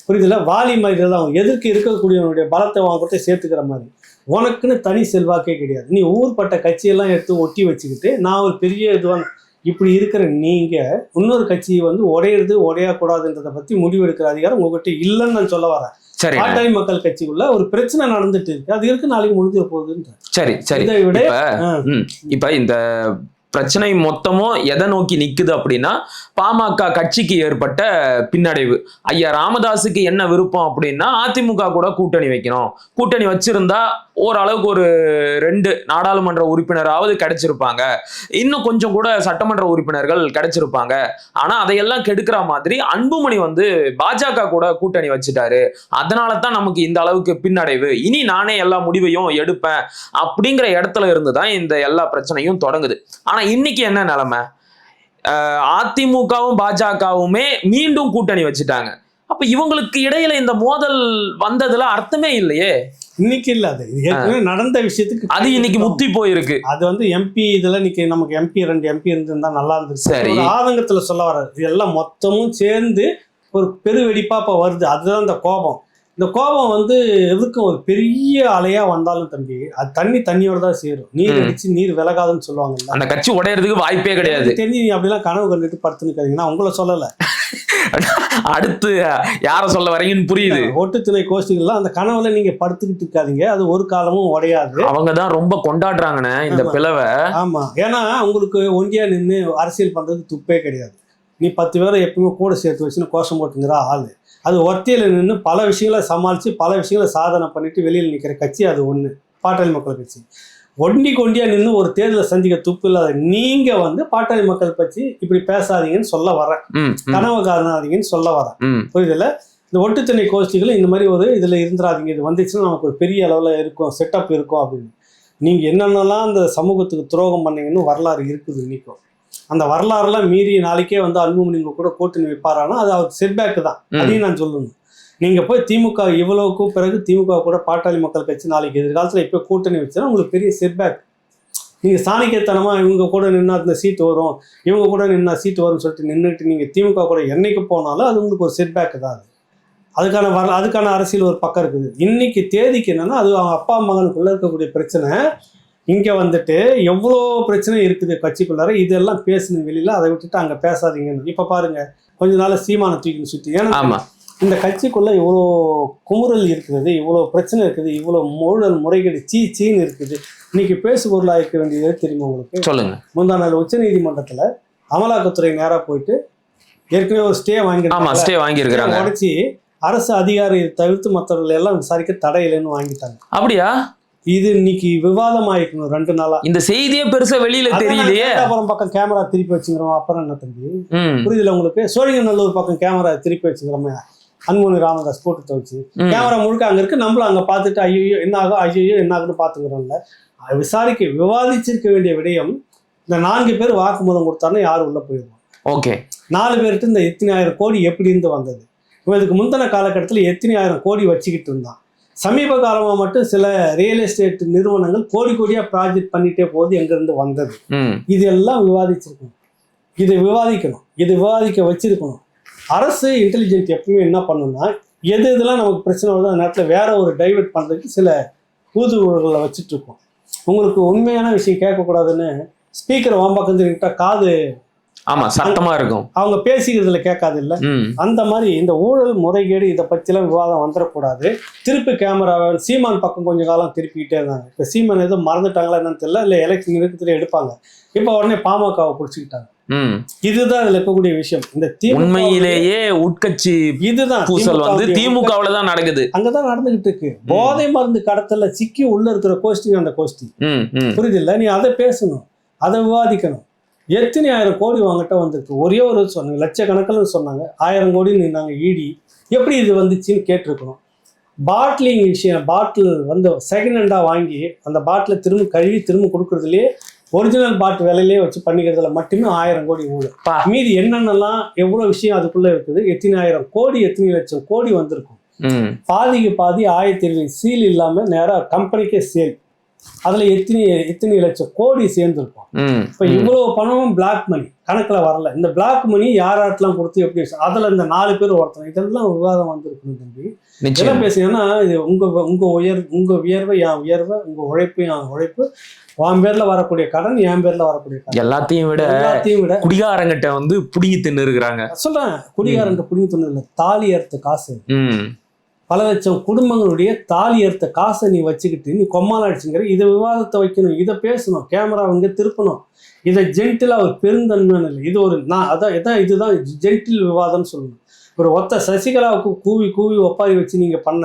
புரியுதுல? வாலி மாதிரி தான் அவங்க எதிர்க்கு இருக்கக்கூடியவனுடைய பலத்தை வாங்கிட்டு சேர்த்துக்கிற மாதிரி. உனக்குன்னு தனி செல்வாக்கே கிடையாது. நீ ஊர்பட்ட கட்சியெல்லாம் எடுத்து ஒட்டி வச்சுக்கிட்டு நான் ஒரு பெரிய இதுவான இப்படி இருக்கிற நீங்க இன்னொரு கட்சியை வந்து உடையிறது உடையக்கூடாதுன்றதை பத்தி முடிவெடுக்கிற அதிகாரம் உங்ககிட்ட இல்லைன்னு நான் சொல்ல வரேன். பாட்டாளி மக்கள் கட்சிக்குள்ள ஒரு பிரச்சனை நடந்துட்டு இருக்கு, அது இருக்கு, நாளைக்கு முடிஞ்சிட போகுதுன்ற. சரி சரி. இதை விட இப்ப இந்த பிரச்சனை மொத்தமும் எதை நோக்கி நிக்குது அப்படின்னா பாமக கட்சிக்கு ஏற்பட்ட பின்னடைவு. ஐயா ராமதாஸுக்கு என்ன விருப்பம் அப்படின்னா அதிமுக கூட கூட்டணி வைக்கணும். கூட்டணி வச்சிருந்தா ஓரளவுக்கு ஒரு 2 நாடாளுமன்ற உறுப்பினராவது கிடைச்சிருப்பாங்க, இன்னும் கொஞ்சம் கூட சட்டமன்ற உறுப்பினர்கள் கிடைச்சிருப்பாங்க. ஆனா அதையெல்லாம் கெடுக்கிற மாதிரி அன்புமணி வந்து பாஜக கூட கூட்டணி வச்சுட்டாரு, அதனால தான் நமக்கு இந்த அளவுக்கு பின்னடைவு, இனி நானே எல்லா முடிவையும் எடுப்பேன் அப்படிங்கிற இடத்துல இருந்துதான் இந்த எல்லா பிரச்சனையும் தொடங்குது. ஆனா இன்னைக்கு என்ன நிலைமை? அதிமுகவும் பாஜகவுமே மீண்டும் கூட்டணி வச்சுட்டாங்க. அப்ப இவங்களுக்கு இடையில இந்த மோதல் வந்ததுல அர்த்தமே இல்லையே. இன்னைக்கு இல்ல, அது ஏற்கனவே நடந்த விஷயத்துக்கு அது இன்னைக்கு முத்தி போயிருக்கு. அது வந்து எம்பி இதுல இன்னைக்கு நமக்கு எம்பி 2 எம்பி இருந்திருந்தா நல்லா இருந்துச்சு. ஒரு ஆதங்கத்துல சொல்ல வர்றது இது எல்லாம் மொத்தமும் சேர்ந்து ஒரு பெரு வெடிப்பா இப்ப வருது. அதுதான் இந்த கோபம். இந்த கோபம் வந்து எதுக்கும் ஒரு பெரிய அலையா வந்தாலும் தம்பி அது தண்ணியோட தான் சேரும். நீர் அடிச்சு நீர் விலகாதுன்னு சொல்லுவாங்கல்ல. அந்த கட்சி உடையறதுக்கு வாய்ப்பே கிடையாது. தெரிஞ்சு நீ அப்படிலாம் கனவு கண்டுட்டு படுத்துன்னு உங்களை சொல்லல. அடுத்து யார சொல்ல வரீங்கன்னு புரியுது. ஒட்டு துணை கோஷ்டிகள்லாம் அந்த கனவுல நீங்க படுத்துக்கிட்டு இருக்காதீங்க, அது ஒரு காலமும் உடையாது. அவங்கதான் ரொம்ப கொண்டாடுறாங்கன்னு இந்த பிளவை. ஆமா, ஏன்னா உங்களுக்கு ஒண்டியா நின்று அரசியல் பண்றது துப்பே கிடையாது. நீ 10 பேரை எப்பவுமே கூட சேர்த்து வச்சுன்னு கோஷம் போட்டுங்கிற ஆளு. அது ஒத்தையில நின்று பல விஷயங்களை சமாளித்து பல விஷயங்களை சாதனை பண்ணிட்டு வெளியில் நிற்கிற கட்சி அது ஒன்று பாட்டாளி மக்கள் கட்சி. ஒண்டியா நின்று ஒரு தேர்தலை சந்திக்க துப்பு இல்லாத நீங்க வந்து பாட்டாளி மக்கள் கட்சி இப்படி பேசாதீங்கன்னு சொல்ல வரேன், கனவு காரணாதீங்கன்னு சொல்ல வரேன். புரியுதுல? இந்த ஒட்டுத்தண்ணி கோஷ்டிகள் இந்த மாதிரி ஒரு இதில் இருந்துடாதீங்க, இது வந்துச்சுன்னா நமக்கு ஒரு பெரிய அளவில் இருக்கும், செட்டப் இருக்கும் அப்படின்னு. நீங்கள் என்னென்னலாம் அந்த சமூகத்துக்கு துரோகம் பண்ணீங்கன்னு வரலாறு இருக்குது இன்னைக்கும். அந்த வரலாறுலாம் மீறி நாளைக்கே வந்து அன்புமணி கூட கூட்டணி வைப்பாரானா அது அவர் செட்பேக்கு தான். அதையும் நான் சொல்லணும். நீங்க போய் திமுக இவ்வளவுக்கும் பிறகு திமுக கூட பாட்டாளி மக்கள் கட்சி நாளைக்கு எதிர்காலத்தில் இப்போ கூட்டணி வச்சுன்னா உங்களுக்கு பெரிய செட்பேக். நீங்க சாணிக்கத்தனமா இவங்க கூட நின்னா இந்த சீட்டு வரும், இவங்க கூட நின்னா சீட்டு வரும்னு சொல்லிட்டு நின்றுட்டு நீங்க திமுக கூட என்னைக்கு போனாலும் அது உங்களுக்கு ஒரு செட்பேக்கு தான். அதுக்கான அரசியல் ஒரு பக்கம் இருக்குது. இன்னைக்கு தேதிக்கு என்னன்னா அது அவங்க அப்பா மகனுக்குள்ள இருக்கக்கூடிய பிரச்சனை. இங்கே வந்துட்டு எவ்வளோ பிரச்சனை இருக்குது கட்சிக்குள்ளார, இதெல்லாம் பேசணும் வெளியில், அதை விட்டுட்டு அங்கே பேசாதீங்கன்னு. இப்போ பாருங்க, கொஞ்ச நாள் சீமானை தூக்கி சுற்றி. ஏன்னா இந்த கட்சிக்குள்ளே இவ்வளோ குமுறல் இருக்குது, இவ்வளோ பிரச்சனை இருக்குது, இவ்வளோ ஊழல் முறைகேடு சீன்னு இருக்குது. இன்னைக்கு பேசு பொருளாக இருக்க வேண்டியது தெரியுமா உங்களுக்கு? சொல்லுங்க. முந்தா நாள் உச்சநீதிமன்றத்தில் அமலாக்கத்துறை நேராக போயிட்டு ஏற்கனவே ஒரு ஸ்டே வாங்கியிருக்காங்க. உடச்சி அரசு அதிகாரி தவிர்த்து மற்றவர்கள் எல்லாம் விசாரிக்க தடை இல்லைன்னு வாங்கிட்டாங்க. அப்படியா? இது இன்னைக்கு விவாதம் ஆயிருக்கணும் 2 நாளா. இந்த செய்தியே பெருசா வெளியில தெரியலையே. அப்புறம் பக்கம் கேமரா திருப்பி வச்சுக்கிறோம். அப்புறம் என்ன தம்பி புரியுதுல உங்களுக்கு? சோழிங்கநல்லூர் பக்கம் கேமரா திருப்பி வச்சுக்கிறோமே, அன்புமணி ராமதாஸ் போட்டு வச்சு கேமரா முழுக்க அங்க இருக்கு. நம்மளும் அங்க பார்த்துட்டு ஐயோ என்ன ஆகும், ஐயோ என்ன ஆகுன்னு பாத்துக்கிறோம்ல. விசாரிக்க விவாதிச்சிருக்க வேண்டிய விடயம் இந்த 4 பேர் வாக்குமூலம் கொடுத்தாருன்னா யாரும் உள்ள போயிடுவோம். ஓகே, 4 பேருக்கு இந்த எத்தனை ஆயிரம் கோடி எப்படி இருந்து வந்தது? இதுக்கு முந்தின காலகட்டத்தில் எத்தனை ஆயிரம் கோடி வச்சுக்கிட்டு இருந்தான். சமீப காலமாக மட்டும் சில ரியல் எஸ்டேட் நிறுவனங்கள் கோடியா ப்ராஜெக்ட் பண்ணிட்டே போது எங்கிருந்து வந்தது, இதெல்லாம் விவாதிச்சிருக்கணும். இதை விவாதிக்கணும், இதை விவாதிக்க வச்சிருக்கணும். அரசு இன்டெலிஜென்ட் எப்பவுமே என்ன பண்ணணும்னா இதெல்லாம் நமக்கு பிரச்சனை வருது அந்த நேரத்தில் வேற ஒரு டைவெர்ட் பண்ணுறதுக்கு சில ஊதுகுழல்களை வச்சுட்டு இருக்கோம். உங்களுக்கு உண்மையான விஷயம் கேட்கக்கூடாதுன்னு ஸ்பீக்கரை வாம்பாக்கம் கிட்ட காது சத்தமா இருக்கும், அவங்க பேசிக்கிறதுல கேட்காது இல்ல. அந்த மாதிரி இந்த ஊழல் முறைகேடு இதை பற்றிலாம் விவாதம் வந்துடக்கூடாது. திருப்பி கேமராவை சீமான் பக்கம் கொஞ்சம் காலம் திருப்பிக்கிட்டே இருந்தாங்க. இப்போ சீமான் எதுவும் மறந்துட்டாங்களா என்னன்னு தெரியல, இல்லை எலெக்ஷன் நெருக்கத்துல எடுப்பாங்க. இப்போ உடனே பாமகவை பிடிச்சிக்கிட்டாங்க. இதுதான் இதுல இருக்கக்கூடிய விஷயம். இந்த உண்மையிலேயே உட்கட்சி இதுதான் பூசல் வந்து திமுகவுல தான் நடக்குது, அங்கதான் நடந்துகிட்டு இருக்கு. போதை மருந்து கடத்தல சிக்கி உள்ள இருக்கிற கோஷ்டி அந்த கோஷ்டி, புரியுது இல்ல? நீ அதை பேசணும், அதை விவாதிக்கணும். எத்தனை ஆயிரம் கோடி வாங்கிட்ட வந்திருக்கு. ஒரே ஒரு சொன்னாங்க, லட்சக்கணக்கில் சொன்னாங்க. 1000 கோடி நாங்க ஈடி எப்படி இது வந்துச்சுன்னு கேட்டிருக்கணும். பாட்டிலிங் விஷயம், பாட்டில் வந்து செகண்ட் ஹேண்டா வாங்கி அந்த பாட்டிலை திரும்ப கழுவி திரும்ப கொடுக்கறதுலேயே ஒரிஜினல் பாட் விலையிலே வச்சு பண்ணிக்கிறதுல மட்டுமே 1000 கோடி ஊழல். மீதி என்னென்னலாம் எவ்வளவு விஷயம் அதுக்குள்ள இருக்குது, எத்தனை ஆயிரம் கோடி எத்தனை லட்சம் கோடி வந்திருக்கும். பாதிக்கு பாதி 1020 சீல் இல்லாம நேரா கம்பெனிக்கே சேல். அதுல எத்தனை லட்சம் கோடி சேர்ந்துருக்கும். இப்ப இவ்வளவு பணமும் பிளாக் மணி கணக்குல வரல. இந்த பிளாக் மணி யாராட்டெல்லாம் கொடுத்து எப்படி அதுல இந்த 4 பேர் ஒருத்தர் இதெல்லாம் விவாதம் வந்திருக்கணும் தம்பி. இதெல்லாம் பேசுங்கன்னா இது உங்க வியர்வை என் வியர்வை, உங்க உழைப்பு என் உழைப்பு, உன் பேர்ல வரக்கூடிய கடன் என் பேர்ல வரக்கூடிய கடன், எல்லாத்தையும் விட குடிகாரங்கிட்ட வந்து புடிங்கி தின்னு இருக்கிறாங்க. சொல்றேன், குடிகாரங்கிட்ட புடிங்கி தின்னு இல்ல, தாலி அறுத்த காசு. பல லட்சம் குடும்பங்களுடைய தாலி அறுத்த காசை நீ வச்சுக்கிட்டு நீ கொம்மாலாடிச்சுங்கிற. இதை விவாதத்தை வைக்கணும், இதை பேசணும், கேமரா இங்க திருப்பணும். இதை ஜென்டிலா ஒரு பெருந்தன்மையான இல்லை, இது ஒரு இதுதான் ஜென்டில் விவாதம்னு சொல்லணும். ஒரு ஒத்த சசிகலாவுக்கு கூவி கூவி ஒப்பாரி வச்சு நீங்க பண்ண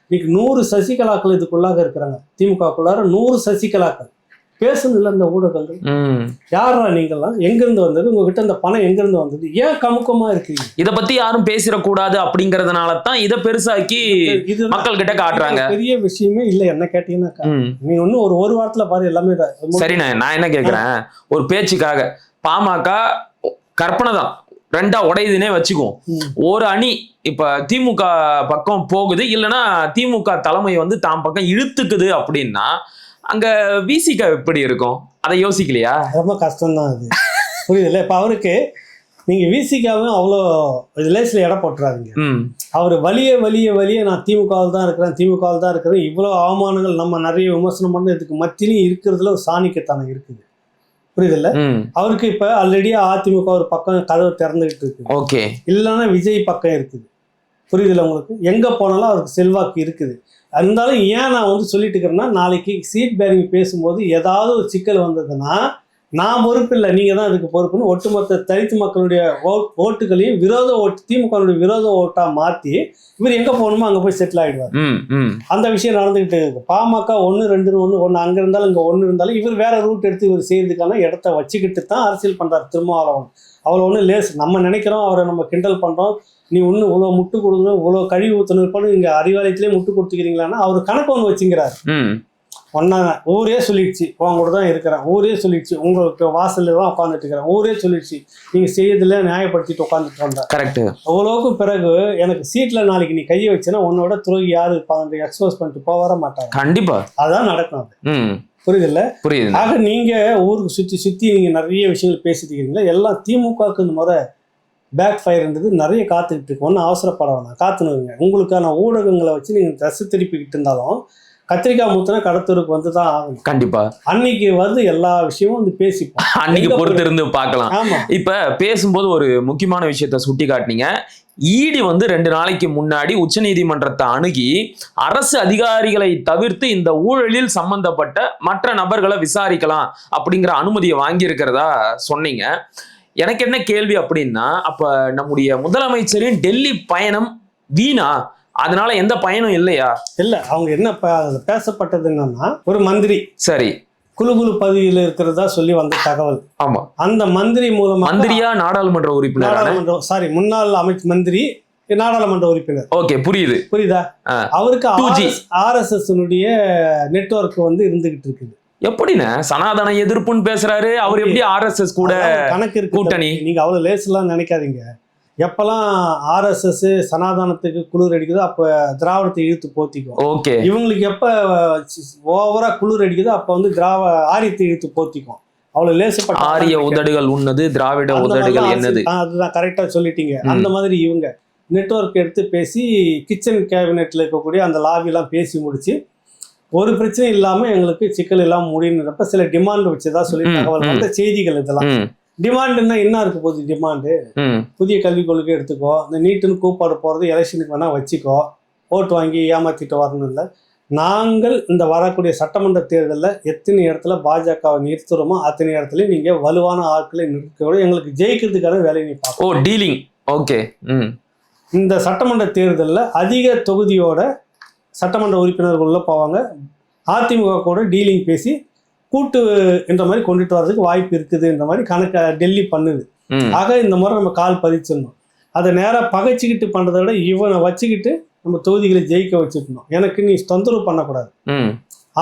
இன்னைக்கு 100 சசிகலாக்கள் இதுக்குள்ளாக இருக்கிறாங்க. திமுகக்குள்ளார 100 சசிகலாக்கள் பேசணும் இல்லை இந்த ஊடகங்கள். யாரா நீங்கெல்லாம், எங்கிருந்து வந்தது, உங்ககிட்ட இந்த பணம் எங்கிருந்து வந்தது, ஏன் கமுக்கமா இருக்கீங்க? இதை பத்தி யாரும் பேசிடக்கூடாது அப்படிங்கறதுனால தான் இதை பெருசாக்கி மக்கள் கிட்ட காட்டுறாங்க. பெரிய விஷயமே இல்லை என்ன கேட்டீங்கன்னா. நீ ஒன்னும் ஒரு வாரத்துல பாரு எல்லாமே. சரிண்ணே, நான் என்ன கேட்கிறேன், ஒரு பேச்சுக்காக பாமக கற்பனை தான் ரெண்டா உடையுதுன்னே வச்சுக்குவோம். ஒரு அணி இப்ப திமுக பக்கம் போகுது, இல்லைன்னா திமுக தலைமை வந்து தான் பக்கம் இழுத்துக்குது அப்படின்னா அங்க விசிக எப்படி இருக்கும்? அதை யோசிக்கலையா? ரொம்ப கஷ்டம்தான் அது, புரியுதுல்ல? இப்ப அவருக்கு நீங்க விசிகாவும் அவ்வளோ லேசில் இடம் போட்டுறாதீங்க. அவர் வலிய நான் திமுகவில் தான் இருக்கிறேன், இவ்வளோ அவமானங்கள் நம்ம நிறைய விமர்சனம் பண்ண இதுக்கு மத்தியிலையும் இருக்கிறதுல ஒரு சாணிக்கத்தனம் இருக்குது, புரியுதுல்ல? அவருக்கு இப்ப ஆல்ரெடி அதிமுக ஒரு பக்கம் கதவு திறந்துகிட்டு இருக்கு, ஓகே, இல்லைன்னா விஜய் பக்கம் இருக்குது, புரியுதுல்ல உங்களுக்கு? எங்க போனாலும் அவருக்கு செல்வாக்கு இருக்குது. இருந்தாலும் ஏன் நான் வந்து சொல்லிட்டு இருக்கிறேன்னா, நாளைக்கு சீட் பேரிங் பேசும்போது ஏதாவது ஒரு சிக்கல் வந்ததுன்னா நான் பொறுப்பு இல்லை, நீங்க தான் அதுக்கு பொறுப்புன்னு ஒட்டுமொத்த தலித்து மக்களுடைய ஓட்டுகளையும் விரோத ஓட்டு, திமுக விரோத ஓட்டா மாத்தி இவர் எங்க போகணுமோ அங்க போய் செட்டில் ஆயிடுவார். அந்த விஷயம் நடந்துகிட்டு இருக்கு. பாமக 1-2 அங்க இருந்தாலும் இங்க 1 இருந்தாலும் இவர் வேற ரூட் எடுத்து இவர் செய்யறதுக்கான இடத்த வச்சுக்கிட்டு தான் அரசியல் பண்றாரு திருமாவளவன். அவ்வளோ ஒன்றும் லேஸ். நம்ம நினைக்கிறோம், அவரை நம்ம கிண்டல் பண்றோம், நீ ஒன்று இவ்வளோ முட்டு கொடுக்கணும், இவ்வளோ கழிவு ஊற்றணும் இருப்பான்னு இங்கே அறிவாலயத்திலே முட்டு கொடுத்துக்கிறீங்களான்னா அவர் கணக்கு ஒன்று வச்சுங்கிறார். ஒன்னா ஊரே சொல்லிடுச்சு உங்க கூட தான் இருக்கிறேன், ஊரே சொல்லிடுச்சு உங்களுக்கு வாசல்ல தான் உட்காந்துட்டு இருக்கிறேன், ஊரே சொல்லிடுச்சு நீங்க செய்யறதுல நியாயப்படுத்திட்டு உட்காந்துட்டு வந்தேன். கரெக்ட். அவ்வளோக்கும் பிறகு எனக்கு சீட்ல நாளைக்கு நீ கையை வச்சுன்னா உன்னோட துரோகி யாரு இருப்பாங்க, எக்ஸ்போஸ் பண்ணிட்டு போக வர மாட்டாங்க. கண்டிப்பா அதான் நடக்கும். அது புரியுதுல்ல? புரியுது. ஆக நீங்க ஊருக்கு சுத்தி நீங்க நிறைய விஷயங்கள் பேசிட்டு இருக்கீங்களா, எல்லாம் திமுகவுக்கு இந்த முறை பேக் ஃபயர்ன்றது நிறைய காத்துக்கிட்டு இருக்கு. ஒன்றும் அவசரப்பட வேணாம், காத்துனுங்க. உங்களுக்கான ஊடகங்களை வச்சு நீங்க தசை திருப்பிக்கிட்டு இருந்தாலும் கத்திரிக்காய் மூத்தனா கடத்தூருக்கு வந்து தான் ஆகணும். கண்டிப்பா அன்னைக்கு வந்து எல்லா விஷயமும் வந்து பேசிப்போம், அன்னைக்கு பொறுத்து இருந்து பார்க்கலாம். இப்ப பேசும்போது ஒரு முக்கியமான விஷயத்த சுட்டி காட்டினீங்க. ஈடி வந்து 2 நாளைக்கு முன்னாடி உச்சநீதிமன்றத்தை அணுகி அரசு அதிகாரிகளை தவிர்த்து இந்த ஊழலில் சம்பந்தப்பட்ட மற்ற நபர்களை விசாரிக்கலாம் அப்படிங்கிற அனுமதியை வாங்கி இருக்கிறதா சொன்னீங்க. எனக்கு என்ன கேள்வி அப்படின்னா, அப்ப நம்முடைய முதலமைச்சரின் டெல்லி பயணம் வீணா? அதனால எந்த பயனும் இல்லையா? இல்ல, அவங்க என்ன பேசப்பட்டது என்னன்னா, ஒரு மந்திரி சரி குழு பதவியில் இருக்கிறதா சொல்லி வந்த தகவல். ஆமா, அந்த மந்திரி மூலமா மந்திரியா நாடாளுமன்ற உறுப்பினர், முன்னாள் நாடாளுமன்ற உறுப்பினர். ஓகே, புரியுதா? அவருக்கு RSS நெட்வொர்க் வந்து இருந்துகிட்டு இருக்குது. எப்படின்னு சனாதன எதிர்ப்புன்னு பேசுறாரு அவர், எப்படி RSS கூட கணக்கு இருக்கு கூட்டணி? நீங்க அவ்வளவு லேஸ்லாம் நினைக்காதீங்க. எப்பெல்லாம் RSS சனாதனத்துக்கு குளிர் அடிக்குதோ அப்ப திராவிடத்தை இழுத்து போத்திக்கும். ஓகே, இவங்களுக்கு எப்ப ஓவரா குளிர் அடிக்குதோ அப்ப வந்து ஆரியத்தை இழுத்து போத்திக்கும். அவ்வளவு லேசப்பட்ட ஆரிய உதடுகள் உன்னது, திராவிட உதடுகள் என்னது, அதுதான் கரெக்டா சொல்லிட்டீங்க. அந்த மாதிரி இவங்க நெட்வொர்க் எடுத்து பேசி கிச்சன் கேபினெட்ல இருக்கக்கூடிய அந்த லாபிலாம் பேசி முடிச்சு ஒரு பிரச்சனை இல்லாம எங்களுக்கு சிக்கல் இல்லாம முடியுன்றப்ப சில டிமாண்ட் வச்சதா சொல்லி தகவல் வந்த செய்திகள். இதெல்லாம் டிமாண்டுன்னா என்ன இருக்க போகுது? டிமாண்டு புதிய கல்விக் கொள்கை எடுத்துக்கோ, இந்த நீட்டுன்னு கூப்பாடு போறது எலெக்ஷனுக்கு வேணா வச்சுக்கோ, ஓட்டு வாங்கி ஏமாத்திட்டு வரணும் இல்லை. நாங்கள் இந்த வரக்கூடிய சட்டமன்ற தேர்தலில் எத்தனை இடத்துல பாஜகவை நிறுத்துறோமோ அத்தனை இடத்துல நீங்க வலுவான ஆட்களை நிறுத்த எங்களுக்கு ஜெயிக்கிறதுக்கான வேலையை நீ பார்க்கணும். டீலிங். ஓகே, இந்த சட்டமன்ற தேர்தலில் அதிக தொகுதியோட சட்டமன்ற உறுப்பினர்கள் உள்ள போவாங்க. அதிமுக கூட டீலிங் பேசி கூட்டு என்ற மாதிரி கொண்டுட்டு வர்றதுக்கு வாய்ப்பு இருக்குதுன்ற மாதிரி கணக்கு டெல்லி பண்ணுது. ஆக இந்த முறை நம்ம கால் பதிச்சிடணும். அதை நேராக பகைச்சிக்கிட்டு பண்றதை விட இவனை வச்சுக்கிட்டு நம்ம தொகுதிகளை ஜெயிக்க வச்சுக்கணும். எனக்கு நீ தொந்தரவு பண்ணக்கூடாது.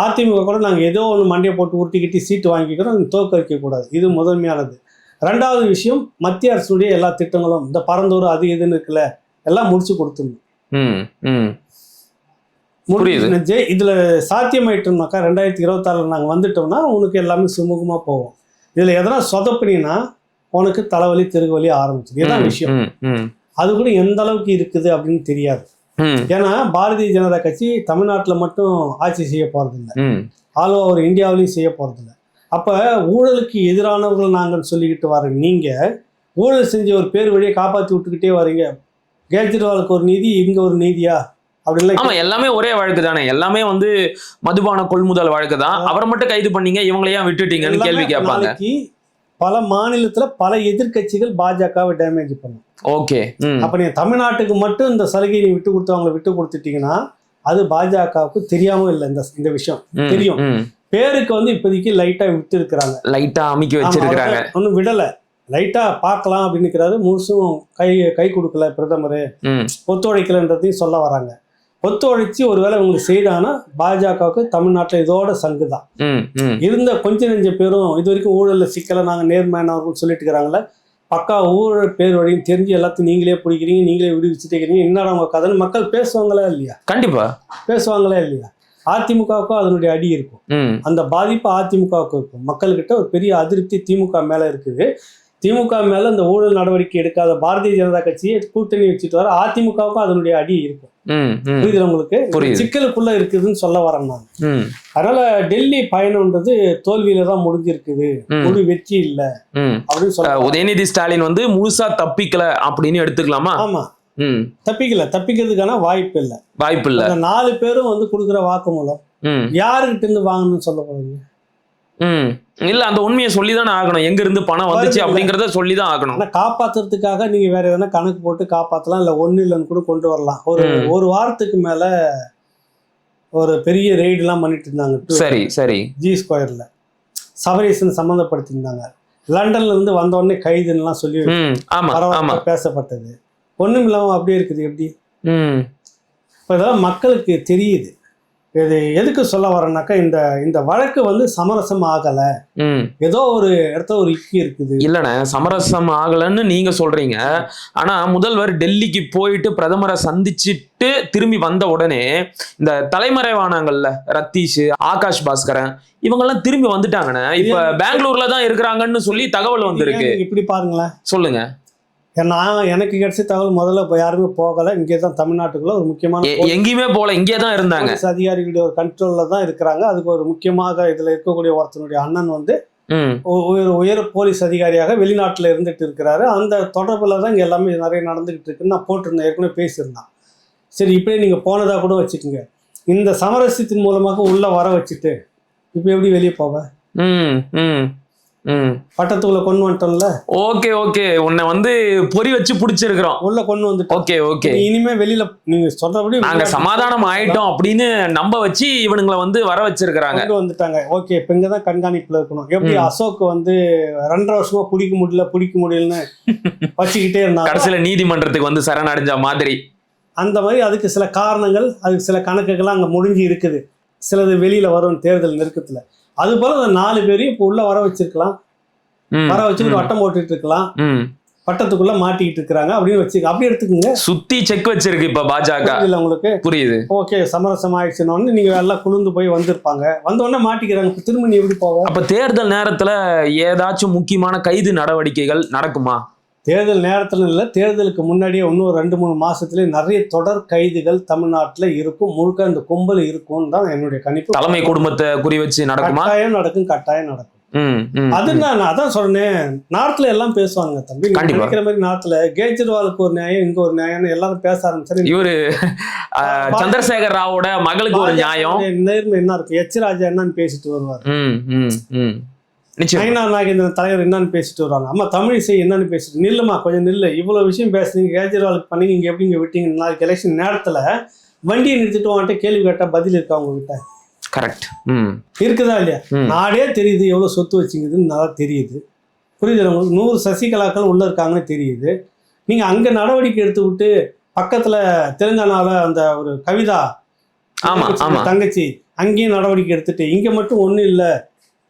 அதிமுக கூட நாங்கள் ஏதோ ஒன்று மண்டையை போட்டு உருட்டிக்கிட்டு சீட்டு வாங்கிக்கிறோம், தோற்கடிக்க கூடாது. இது முதன்மையானது. ரெண்டாவது விஷயம், மத்திய அரசுடைய எல்லா திட்டங்களும் இந்த பரந்தூர் அது இதுன்னு இருக்குல்ல, எல்லாம் முடிச்சு கொடுத்துருந்தோம். இதுல சாத்தியமாயிட்டோம்னாக்கா 2026 நாங்கள் வந்துட்டோம்னா உனக்கு எல்லாமே சுமூகமா போவோம். இதுல எதனா சொதப்பினா உனக்கு தலைவலி திருவலி ஆரம்பிச்சிடும். இதுதான் விஷயம். அது கூட எந்த அளவுக்கு இருக்குது அப்படின்னு தெரியாது. ஏன்னா பாரதிய ஜனதா கட்சி தமிழ்நாட்டில் மட்டும் ஆட்சி செய்ய போறதில்லை, ஆல் ஓவர் இந்தியாவிலையும் செய்ய போறதில்லை. அப்ப ஊழலுக்கு எதிரானவர்கள் நாங்கள் சொல்லிக்கிட்டு வர நீங்க ஊழல் செஞ்ச ஒரு பேர் வழியை காப்பாற்றி விட்டுக்கிட்டே வரீங்க. கேஜ்ரிவாலுக்கு ஒரு நீதி, இங்க ஒரு நீதியா? ஆமா, எல்லாமே ஒரே வழக்கு தானே, எல்லாமே வந்து மதுபான கொள்முதல் வழக்கு தான். அவரை மட்டும் கைது பண்ணீங்க, இவங்களையும் விட்டுட்டீங்கன்னு கேள்வி கேட்பாங்க. பல மாநிலத்துல பல எதிர்கட்சிகள் பாஜகவை டேமேஜ் பண்ணும். ஓகே, அப்ப நீங்க தமிழ்நாட்டுக்கு மட்டும் இந்த சலுகையை நீ விட்டு கொடுத்துட்டீங்கன்னா அது பாஜகவுக்கு தெரியாம இல்லை. இந்த விஷயம் தெரியும். பேருக்கு வந்து இப்போதைக்கு லைட்டா விட்டு இருக்கிறாங்க, லைட்டா அமைக்க வச்சிருக்கிறாங்க, ஒன்னும் விடல. லைட்டா பார்க்கலாம் அப்படின்னு இருக்கிறாரு. முழுசும் கை கொடுக்கல பிரதமர், ஒத்துழைக்கலன்றதையும் சொல்ல வராங்க. ஒத்துழைச்சி ஒருவேளை உங்களுக்கு செய்தாங்கன்னா பாஜகவுக்கு தமிழ்நாட்டில் இதோட சங்கு தான். இருந்த கொஞ்சம் நெஞ்ச பேரும் இது வரைக்கும் ஊழலில் சிக்கலை நாங்கள் நேர்மையானவர்கள் சொல்லிட்டு இருக்கிறாங்களே, பக்கா ஊழல் பேர் வழியும் தெரிஞ்சு எல்லாத்தையும் நீங்களே பிடிக்கிறீங்க, நீங்களே விடுவிச்சுட்டு இருக்கிறீங்க, என்னடா அவங்க கதைன்னு மக்கள் பேசுவாங்களா இல்லையா? கண்டிப்பா பேசுவாங்களா இல்லையா? அதிமுகவுக்கும் அதனுடைய அடி இருக்கும், அந்த பாதிப்பு அதிமுகவுக்கும் இருக்கும். மக்கள்கிட்ட ஒரு பெரிய அதிருப்தி திமுக மேல இருக்குது. திமுக மேல இந்த ஊழல் நடவடிக்கை எடுக்காத பாரதிய ஜனதா கட்சியை கூட்டணி வச்சுட்டு வர அதிமுகவுக்கும் அதனுடைய அடி இருக்கும். புரியுது உங்களுக்கு? சிக்கலுக்குள்ள இருக்குதுன்னு சொல்ல வரேன் நான். அதனால டெல்லி பயணம்ன்றது தோல்வியில தான் முடிஞ்சிருக்குது, முழு வெற்றி இல்ல அப்படின்னு சொல்ல. உதயநிதி ஸ்டாலின் வந்து முழுசா தப்பிக்கல அப்படின்னு எடுத்துக்கலாமா? ஆமா, தப்பிக்கிறதுக்கான வாய்ப்பு இல்ல. 4 பேரும் வந்து கொடுக்குற வாக்குமூலம் யாருகிட்ட இருந்து வாங்கணும்னு சொல்ல போறீங்க? இல்ல, அந்த உண்மையை சொல்லிதானே ஆகணும். எங்க இருந்து பணம் வந்துச்சு அப்படிங்கறத சொல்லிதான் ஆகணும். காப்பாத்துறதுக்காக நீங்க வேற எதனா கணக்கு போட்டு காப்பாத்தலாம், இல்ல ஒண்ணு இல்லைன்னு கூட கொண்டு வரலாம். ஒரு வாரத்துக்கு மேல ஒரு பெரிய ரெய்டு எல்லாம் பண்ணிட்டு இருந்தாங்க. சரி சரி, ஜி ஸ்கொயர்ல சபரீசன் சம்மந்தப்படுத்திருந்தாங்க. லண்டன்ல இருந்து வந்த உடனே கைதுன்னு எல்லாம் சொல்லி பேசப்பட்டது. ஒண்ணும் இல்லாம அப்படியே இருக்குது. எப்படி இப்ப இதெல்லாம் மக்களுக்கு தெரியுது. இது எதுக்கு சொல்ல வரேன்னாக்கா, இந்த வழக்கு வந்து சமரசம் ஆகல, ஏதோ ஒரு இடத்துல ஒரு இக்கி இருக்குது. இல்லண்ணே, சமரசம் ஆகலன்னு நீங்க சொல்றீங்க. ஆனா முதல்வர் டெல்லிக்கு போயிட்டு பிரதமரை சந்திச்சுட்டு திரும்பி வந்த உடனே இந்த தலைமறைவானாங்கல்ல ரத்தீஷ், ஆகாஷ் பாஸ்கரன், இவங்க எல்லாம் திரும்பி வந்துட்டாங்கண்ணே. இப்ப பெங்களூர்ல தான் இருக்கிறாங்கன்னு சொல்லி தகவல் வந்திருக்கு. இப்படி பாருங்களேன், சொல்லுங்க. எனக்கு கிடைச்ச தகவல் முதல்ல இப்போ யாருமே போகல. இங்கே தான் தமிழ்நாட்டுக்குள்ள ஒரு முக்கியமான, எங்கேயுமே போகல, இங்கே தான் இருந்தாங்க. அதிகாரிகளுடைய ஒரு கண்ட்ரோல்ல தான் இருக்கிறாங்க. அதுக்கு ஒரு முக்கியமாக இதுல இருக்கக்கூடிய ஒருத்தனுடைய அண்ணன் வந்து உயர் போலீஸ் அதிகாரியாக வெளிநாட்டுல இருந்துட்டு இருக்கிறாரு. அந்த தொடர்புல தான் இங்க எல்லாமே நிறைய நடந்துகிட்டு இருக்குன்னு நான் போட்டிருந்தேன், ஏற்கனவே பேசியிருந்தேன். சரி, இப்படியே நீங்க போனதா கூட வச்சுக்கோங்க. இந்த சமரசத்தின் மூலமாக உள்ள வர வச்சுட்டு இப்ப எப்படி வெளியே போவ? பட்டத்துக்குள்ள கொண்டு வந்துட்டோம்ல. ஓகே ஓகே, உன்னை வந்து பொறி வச்சு புடிச்சிருக்கிறோம், உள்ள கொண்டு வந்து. ஓகே ஓகே, இனிமே வெளியில நீங்க சொல்றபடி நாங்க சமாதானம் ஆயிட்டோம் அப்படின்னு நம்ப வச்சு இவனுங்களை வந்து வர வச்சிருக்காங்க, கொண்டு வந்துட்டாங்க. ஓகே, இப்ப இங்கதான் கண்காணிப்புல இருக்கணும். எப்படி அசோக் வந்து 2.5 வருஷமா பிடிக்க முடியலன்னு வச்சுக்கிட்டே இருந்தாங்க, கடைசியில நீதிமன்றத்துக்கு வந்து சரணடைஞ்ச மாதிரி. அந்த மாதிரி அதுக்கு சில காரணங்கள், அதுக்கு சில கணக்குகள்லாம் அங்க முடிஞ்சு இருக்குது. சிலது வெளியில வரும் தேர்தல் நெருக்கத்துல. அது போல அந்த 4 பேரையும் இப்ப உள்ள வர வச்சிருக்கலாம், வர வச்சு ஒரு வட்டம் போட்டுட்டு இருக்கலாம், பட்டத்துக்குள்ள மாட்டிக்கிட்டு இருக்காங்க அப்படின்னு வச்சு அப்படி எடுத்துக்கோங்க. சுத்தி செக் வச்சிருக்கு இப்ப பாஜக. இல்ல உங்களுக்கு புரியுது? ஓகே, சமரசம் ஆயிடுச்சுன்னு நீங்க எல்லாம் குளிர்ந்து போய் வந்திருப்பாங்க, வந்த உடனே மாட்டிக்கிறாங்க. திரும்ப நீ எப்படி போவோம்? அப்ப தேர்தல் நேரத்துல ஏதாச்சும் முக்கியமான கைது நடவடிக்கைகள் நடக்குமா? தேர்தல் நேரத்துல இல்ல, தேர்தலுக்கு முன்னாடியே இன்னும் 2-3 மாசத்துல நிறைய தொடர் கைதுகள் தமிழ்நாட்டுல இருக்கும். முழுக்க இந்த கும்பல் இருக்கும் தான் என்னுடைய கணிப்பு. தலைமை குடும்பத்தை குறி வச்சு நடக்குமா? கட்டாயம் நடக்கும். அது நான் அதான் சொன்னேன், நார்த்ல எல்லாம் பேசுவாங்க தம்பி. நினைக்கிற மாதிரி நார்த்ல கேஜ்ரிவாலுக்கு ஒரு நியாயம், இங்க ஒரு நியாயம் எல்லாரும் பேச ஆரம்பிச்சாரு. இவரு சந்திரசேகர் ராவோட மகளுக்கு ஒரு நியாயம், நேர்மை என்ன இருக்கு, எச் ராஜா என்னன்னு பேசிட்டு வருவார். நயினா நாகேந்திரன் தலைவர் என்னன்னு பேசிட்டு வருவாங்க. அம்மா தமிழிசை என்னன்னு பேசிட்டு, நில்லுமா கொஞ்சம் நில்லு, இவ்வளவு விஷயம் பேசுறீங்க, கேஜ்ரிவாலுக்கு பண்ணீங்க, இங்க எப்படி இங்க விட்டீங்க? நாளைக்கு எலெக்ஷன் நேரத்துல வண்டியை நிறுத்திட்டு வந்துட்டு கேள்வி கேட்டா பதில் இருக்கா உங்ககிட்ட? கரெக்ட் இருக்குதா இல்லையா? நாடே தெரியுது எவ்வளவு சொத்து வச்சுங்குதுன்னு நல்லா தெரியுது. புரியுது உங்களுக்கு? 100 சசிகலாக்கள் உள்ள இருக்காங்கன்னு தெரியுது. நீங்க அங்க நடவடிக்கை எடுத்து விட்டு பக்கத்துல தெலுங்கானால அந்த ஒரு கவிதா தங்கச்சி அங்கேயும் நடவடிக்கை எடுத்துட்டு இங்க மட்டும் ஒண்ணும் இல்ல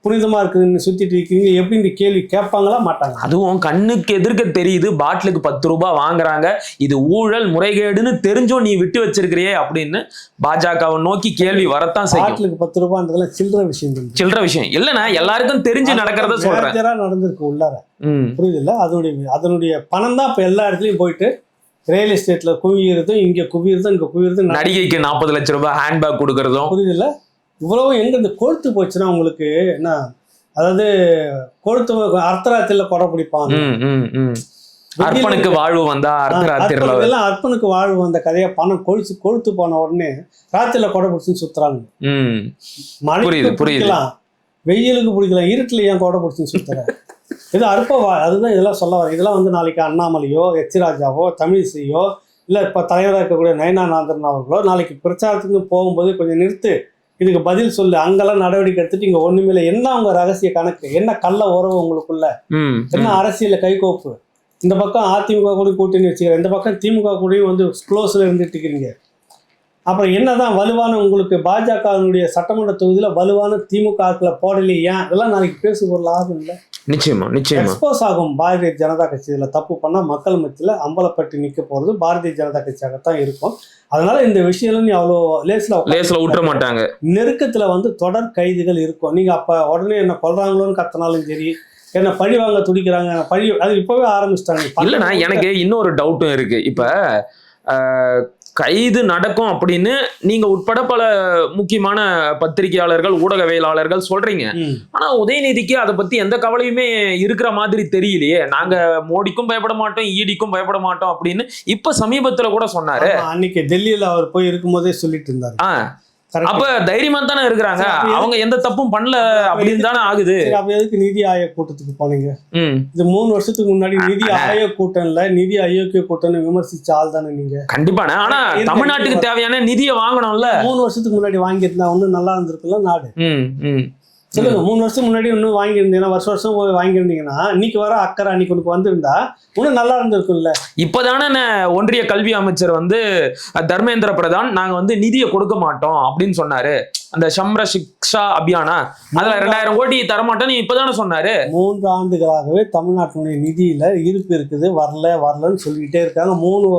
புனிதமா இருக்குதுன்னு சுத்திட்டு இருக்கீங்க எப்படின்னு கேள்வி கேட்பாங்களா மாட்டாங்க? அதுவும் கண்ணுக்கு எதிர்க்க தெரியுது, பாட்டிலுக்கு 10 ரூபாய் வாங்குறாங்க, இது ஊழல் முறைகேடுன்னு தெரிஞ்சும் நீ விட்டு வச்சிருக்கிறியே அப்படின்னு பாஜகவை நோக்கி கேள்வி வரத்தான் செய்யும். பாட்டிலுக்கு 10 ரூபான்றதுல சில்லற விஷயம் இல்லைன்னா எல்லாருக்கும் தெரிஞ்சு நடக்கிறத சொல்றேன். நடந்திருக்கு உள்ளார, புரியுதுல்ல? அதனுடைய பணம் தான் இப்ப எல்லா இடத்துலயும் போயிட்டு ரியல் எஸ்டேட்ல குவியறதும், இங்க குவியறதும், இங்க குவியறதும், நடிகைக்கு 40 லட்சம் ரூபாய் ஹேண்ட்பேக் கொடுக்கறதும், புரியுதுல்ல? இவ்வளவு எங்க இந்த கொழுத்து போச்சுன்னா உங்களுக்கு என்ன, அதாவது கொழுத்து அர்த்தராத்திரில கொடை பிடிப்பாங்க, அர்ப்பனுக்கு வாழ்வு வந்தா அர்த்தராத்திரில அர்ப்பனுக்கு வாழ்வு வந்த கதையை பணம் கொழுத்து போன உடனே ராத்திரில கொடை பிடிச்சுன்னு சுத்துறாங்க. மழைக்கு பிடிக்கலாம், வெயிலுக்கு பிடிக்கலாம், இருட்டுல ஏன் கொடை பிடிச்சுன்னு சுத்துற? இது அதுதான் இதெல்லாம் சொல்ல வர. இதெல்லாம் வந்து நாளைக்கு அண்ணாமலையோ எச் ராஜாவோ தமிழிசையோ இல்லை இப்போ தலைவராக இருக்கக்கூடிய நயனானந்தன் அவர்களோ நாளைக்கு பிரச்சாரத்துக்கு போகும்போது கொஞ்சம் நிறுத்து, இதுக்கு பதில் சொல்லு, அங்கெல்லாம் நடவடிக்கை எடுத்துட்டு இங்க ஒண்ணுமே இல்லை, என்ன அவங்க ரகசிய கணக்கு, என்ன கள்ள உறவு உங்களுக்குள்ள, என்ன அரசியல கைகோப்பு, இந்த பக்கம் அதிமுக கூட கூட்டணி வச்சுக்கிறேன், இந்த பக்கம் திமுக கூடயும் வந்து க்ளோஸ்ல இருந்துட்டு இருக்கிறீங்க. அப்புறம் என்னதான் வலுவான உங்களுக்கு பாஜகவினுடைய சட்டமன்ற தொகுதியில வலுவான திமுக ஆட்களை போடலையே, இதெல்லாம் நாளைக்கு பேசு பொருள் ஆகும் இல்லை? நிச்சயமா எக்ஸ்போஸ் ஆகும். பாரதிய ஜனதா கட்சி இதுல தப்பு பண்ணா மக்கள் மத்தியில அம்பலப்பட்டு நிக்க போறது பாரதிய ஜனதா கட்சியாகத்தான் இருக்கும். அதனால இந்த விஷயம் நீ அவ்வளோ லேஸ்ல விட்டுற மாட்டாங்க. நெருக்கத்துல வந்து தொடர் கைதுகள் இருக்கும். நீங்க அப்ப உடனே என்ன கொல்றாங்களோன்னு கத்தினாலும் சரி, என்ன பழி வாங்க துடிக்கிறாங்க, பழி அது இப்பவே ஆரம்பிச்சிட்டாங்க. இல்லைன்னா எனக்கு இன்னொரு டவுட்டும் இருக்கு. இப்ப கைது நடக்கும் அப்படின்னு நீங்க உட்பட பல முக்கியமான பத்திரிகையாளர்கள் ஊடகவியலாளர்கள் சொல்றீங்க. ஆனா உதயநிதிக்கு அதை பத்தி எந்த கவலையுமே இருக்கிற மாதிரி தெரியலையே. நாங்க மோடிக்கும் பயப்பட மாட்டோம், ஈடிக்கும் பயப்பட மாட்டோம் அப்படின்னு இப்ப சமீபத்துல கூட சொன்னாரு. அன்னைக்கு டெல்லியில அவர் போய் இருக்கும் போதே சொல்லிட்டு இருந்தாரு. அப்ப தைரியமா தானே இருக்கிறாங்க, அவங்க எந்த தப்பும் பண்ணல அப்படின்னு தானே ஆகுது. அப்ப எதுக்கு நிதி ஆயோக் கூட்டத்துக்கு போனீங்க? இது 3 வருஷத்துக்கு முன்னாடி நிதி ஆயோக் கூட்டம் இல்ல, நிதி ஆயோக்கிய கூட்டம்னு விமர்சிச்ச ஆள் தானே நீங்க. கண்டிப்பான. ஆனா தமிழ்நாட்டுக்கு தேவையான நிதியை வாங்கணும்ல. 3 வருஷத்துக்கு முன்னாடி வாங்கியிருந்தா ஒன்னும் நல்லா இருந்திருக்குல்ல நாடு. சொல்லுங்க, 3 வருஷம் முன்னாடி இன்னும் வாங்கியிருந்தீங்கன்னா, வருஷம் போய் வாங்கியிருந்தீங்கன்னா இன்னைக்கு வர அக்கறை அன்னைக்கு உனக்கு வந்திருந்தா இன்னும் நல்லா இருந்திருக்கும்ல. இப்பதானே ஒன்றிய கல்வி அமைச்சர் வந்து தர்மேந்திர பிரதான் நாங்க வந்து நிதியை கொடுக்க மாட்டோம் அப்படின்னு சொன்னாரு. அந்த சம்ர சிக்ஷா அபியானா அதுல 2000 கோடி தரமாட்டோம் இப்பதானே சொன்னாரு. 3 ஆண்டுகளாகவே தமிழ்நாட்டினுடைய நிதியில இருப்பு இருக்குது, வரலன்னு சொல்லிக்கிட்டே இருக்காங்க. 3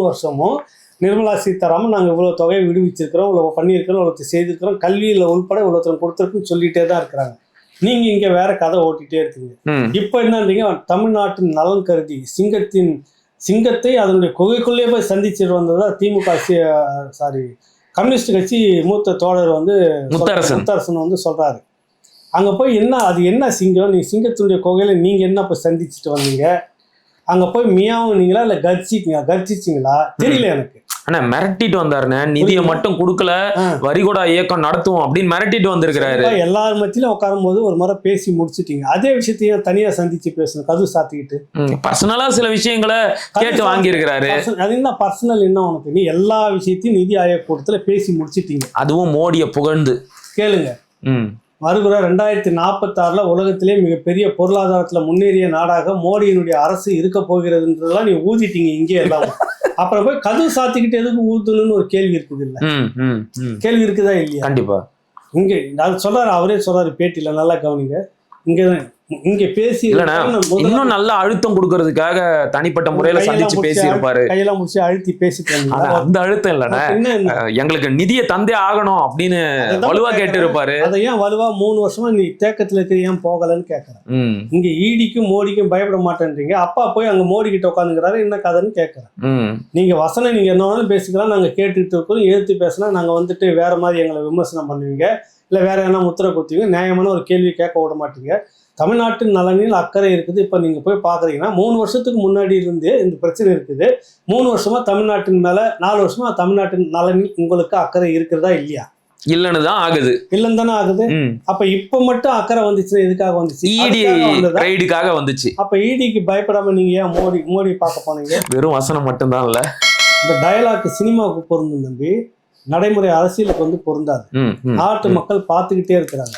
வருஷமும் நிர்மலா சீதாராமன் நாங்கள் இவ்வளோ தொகையை விடுவிச்சிருக்கிறோம், இவ்வளோ பண்ணியிருக்கிறோம், இவ்வளோ செய்திருக்கிறோம், கல்வியில் உள்பட இவ்வளோத்தரம் கொடுத்துருக்குன்னு சொல்லிட்டே தான் இருக்கிறாங்க. நீங்கள் இங்கே வேற கதை ஓட்டிகிட்டே இருக்கீங்க. இப்போ என்னன்றீங்க, தமிழ்நாட்டின் நலன் கருதி சிங்கத்தை அதனுடைய குகைக்குள்ளேயே போய் சந்திச்சுட்டு வந்ததா திமுக கம்யூனிஸ்ட் கட்சி மூத்த தோழர் வந்து முத்தரசன் வந்து சொல்கிறாரு. அங்கே போய் அது என்ன சிங்கம், நீ சிங்கத்தினுடைய குகையில் நீங்கள் என்ன போய் சந்திச்சுட்டு வந்தீங்க, அங்கே போய் மியாவுனீங்களா இல்லை கர்ச்சிச்சிங்களா தெரியல எனக்கு. ஆனா மிரட்டிட்டு வந்தாருன்னு, நிதியை மட்டும் கொடுக்கல, வரிகூடா இயக்கம் நடத்துவோம் அப்படின்னு மிரட்டிட்டு வந்திருக்கிறாரு. எல்லாரும் மத்தியிலும் உட்காரும் போது ஒரு முறை பேசி முடிச்சுட்டீங்க, அதே விஷயத்தையும் தனியா சந்திச்சு பேசணும், கதவு சாத்திக்கிட்டு பர்சனலா சில விஷயங்களை கேட்டு வாங்கி இருக்கிறாரு. அது என்ன பர்சனல் என்ன உனக்கு, நீ எல்லா விஷயத்தையும் நிதி ஆயோக் கூட்டத்துல பேசி முடிச்சிட்டீங்க, அதுவும் மோடியை புகழ்ந்து. கேளுங்க, வருகிற 2046 உலகத்திலே மிகப்பெரிய பொருளாதாரத்துல முன்னேறிய நாடாக மோடியினுடைய அரசு இருக்க போகிறதுன்றதெல்லாம் நீ ஊதிட்டீங்க இங்கே எல்லாம். அப்புறம் போய் கதவு சாத்திக்கிட்டு எதுக்கு ஊத்தணும்னு ஒரு கேள்வி இருக்குது இல்ல? கேள்வி இருக்குதா இல்லையா? கண்டிப்பா. இங்க அது சொல்றாரு, அவரே சொல்றாரு பேட்டியில, நல்லா கவனிங்க. இங்க பேசி இன்னும் நல்ல அழுத்தம் கொடுக்கறதுக்காக தனிப்பட்ட முறையில சந்திச்சு பேசி இருப்பாரு, கையெல்லாம் முடிச்சு அழுத்தி பேசிட்டு. அந்த அழுத்தம் இல்லைன்னா எங்களுக்கு நிதியை தந்தே ஆகணும் அப்படின்னு வலுவா கேட்டு இருப்பாரு. அதை ஏன் வலுவா 3 வருஷமா நீ தேக்கத்துல இருக்க ஏன் போகலன்னு கேட்கறேன். இங்க ஈடிக்கும் மோடிக்கும் பயப்பட மாட்டேன்றீங்க, அப்பா போய் அங்க மோடி கிட்ட உட்காந்துக்கிறாரு, என்ன கதைன்னு கேட்கறேன். நீங்க வசனம் நீங்க என்ன வேணாலும் பேசிக்கலாம், நாங்க கேட்டுட்டு இருக்கோம், எழுத்து பேசினா நாங்க வந்துட்டு வேற மாதிரி எங்களை விமர்சனம் பண்ணுவீங்க, இல்ல வேற என்ன முத்திரை குத்துவீங்க, நியாயமான ஒரு கேள்வி கேட்க விட மாட்டீங்க. தமிழ்நாட்டின் நலனில் அக்கறை இருக்குது. இப்போ நீங்கள் போய் பார்க்குறீங்கன்னா 3 வருஷத்துக்கு முன்னாடி இருந்து இந்த பிரச்சனை இருக்குது. 3 வருஷமா தமிழ்நாட்டின் மேலே, 4 வருஷமா தமிழ்நாட்டின் நலனில் உங்களுக்கு அக்கறை இருக்கிறதா இல்லையா? இல்லைன்னு தான் ஆகுது. இல்லைன்னு தானே ஆகுது. அப்போ இப்போ மட்டும் அக்கறை வந்துச்சுன்னா எதுக்காக வந்துச்சு? ஈடிக்காக வந்துச்சு. அப்போ ஈடிக்கு பயப்படாம நீங்க ஏன் மோடி பார்க்க போனீங்க? வெறும் வசனம் மட்டும்தான் இல்லை. இந்த டயலாக் சினிமாவுக்கு பொருந்தும் தம்பி, நடைமுறை அரசியலுக்கு வந்து பொருந்தாது. நாட்டு மக்கள் பார்த்துக்கிட்டே இருக்கிறாங்க.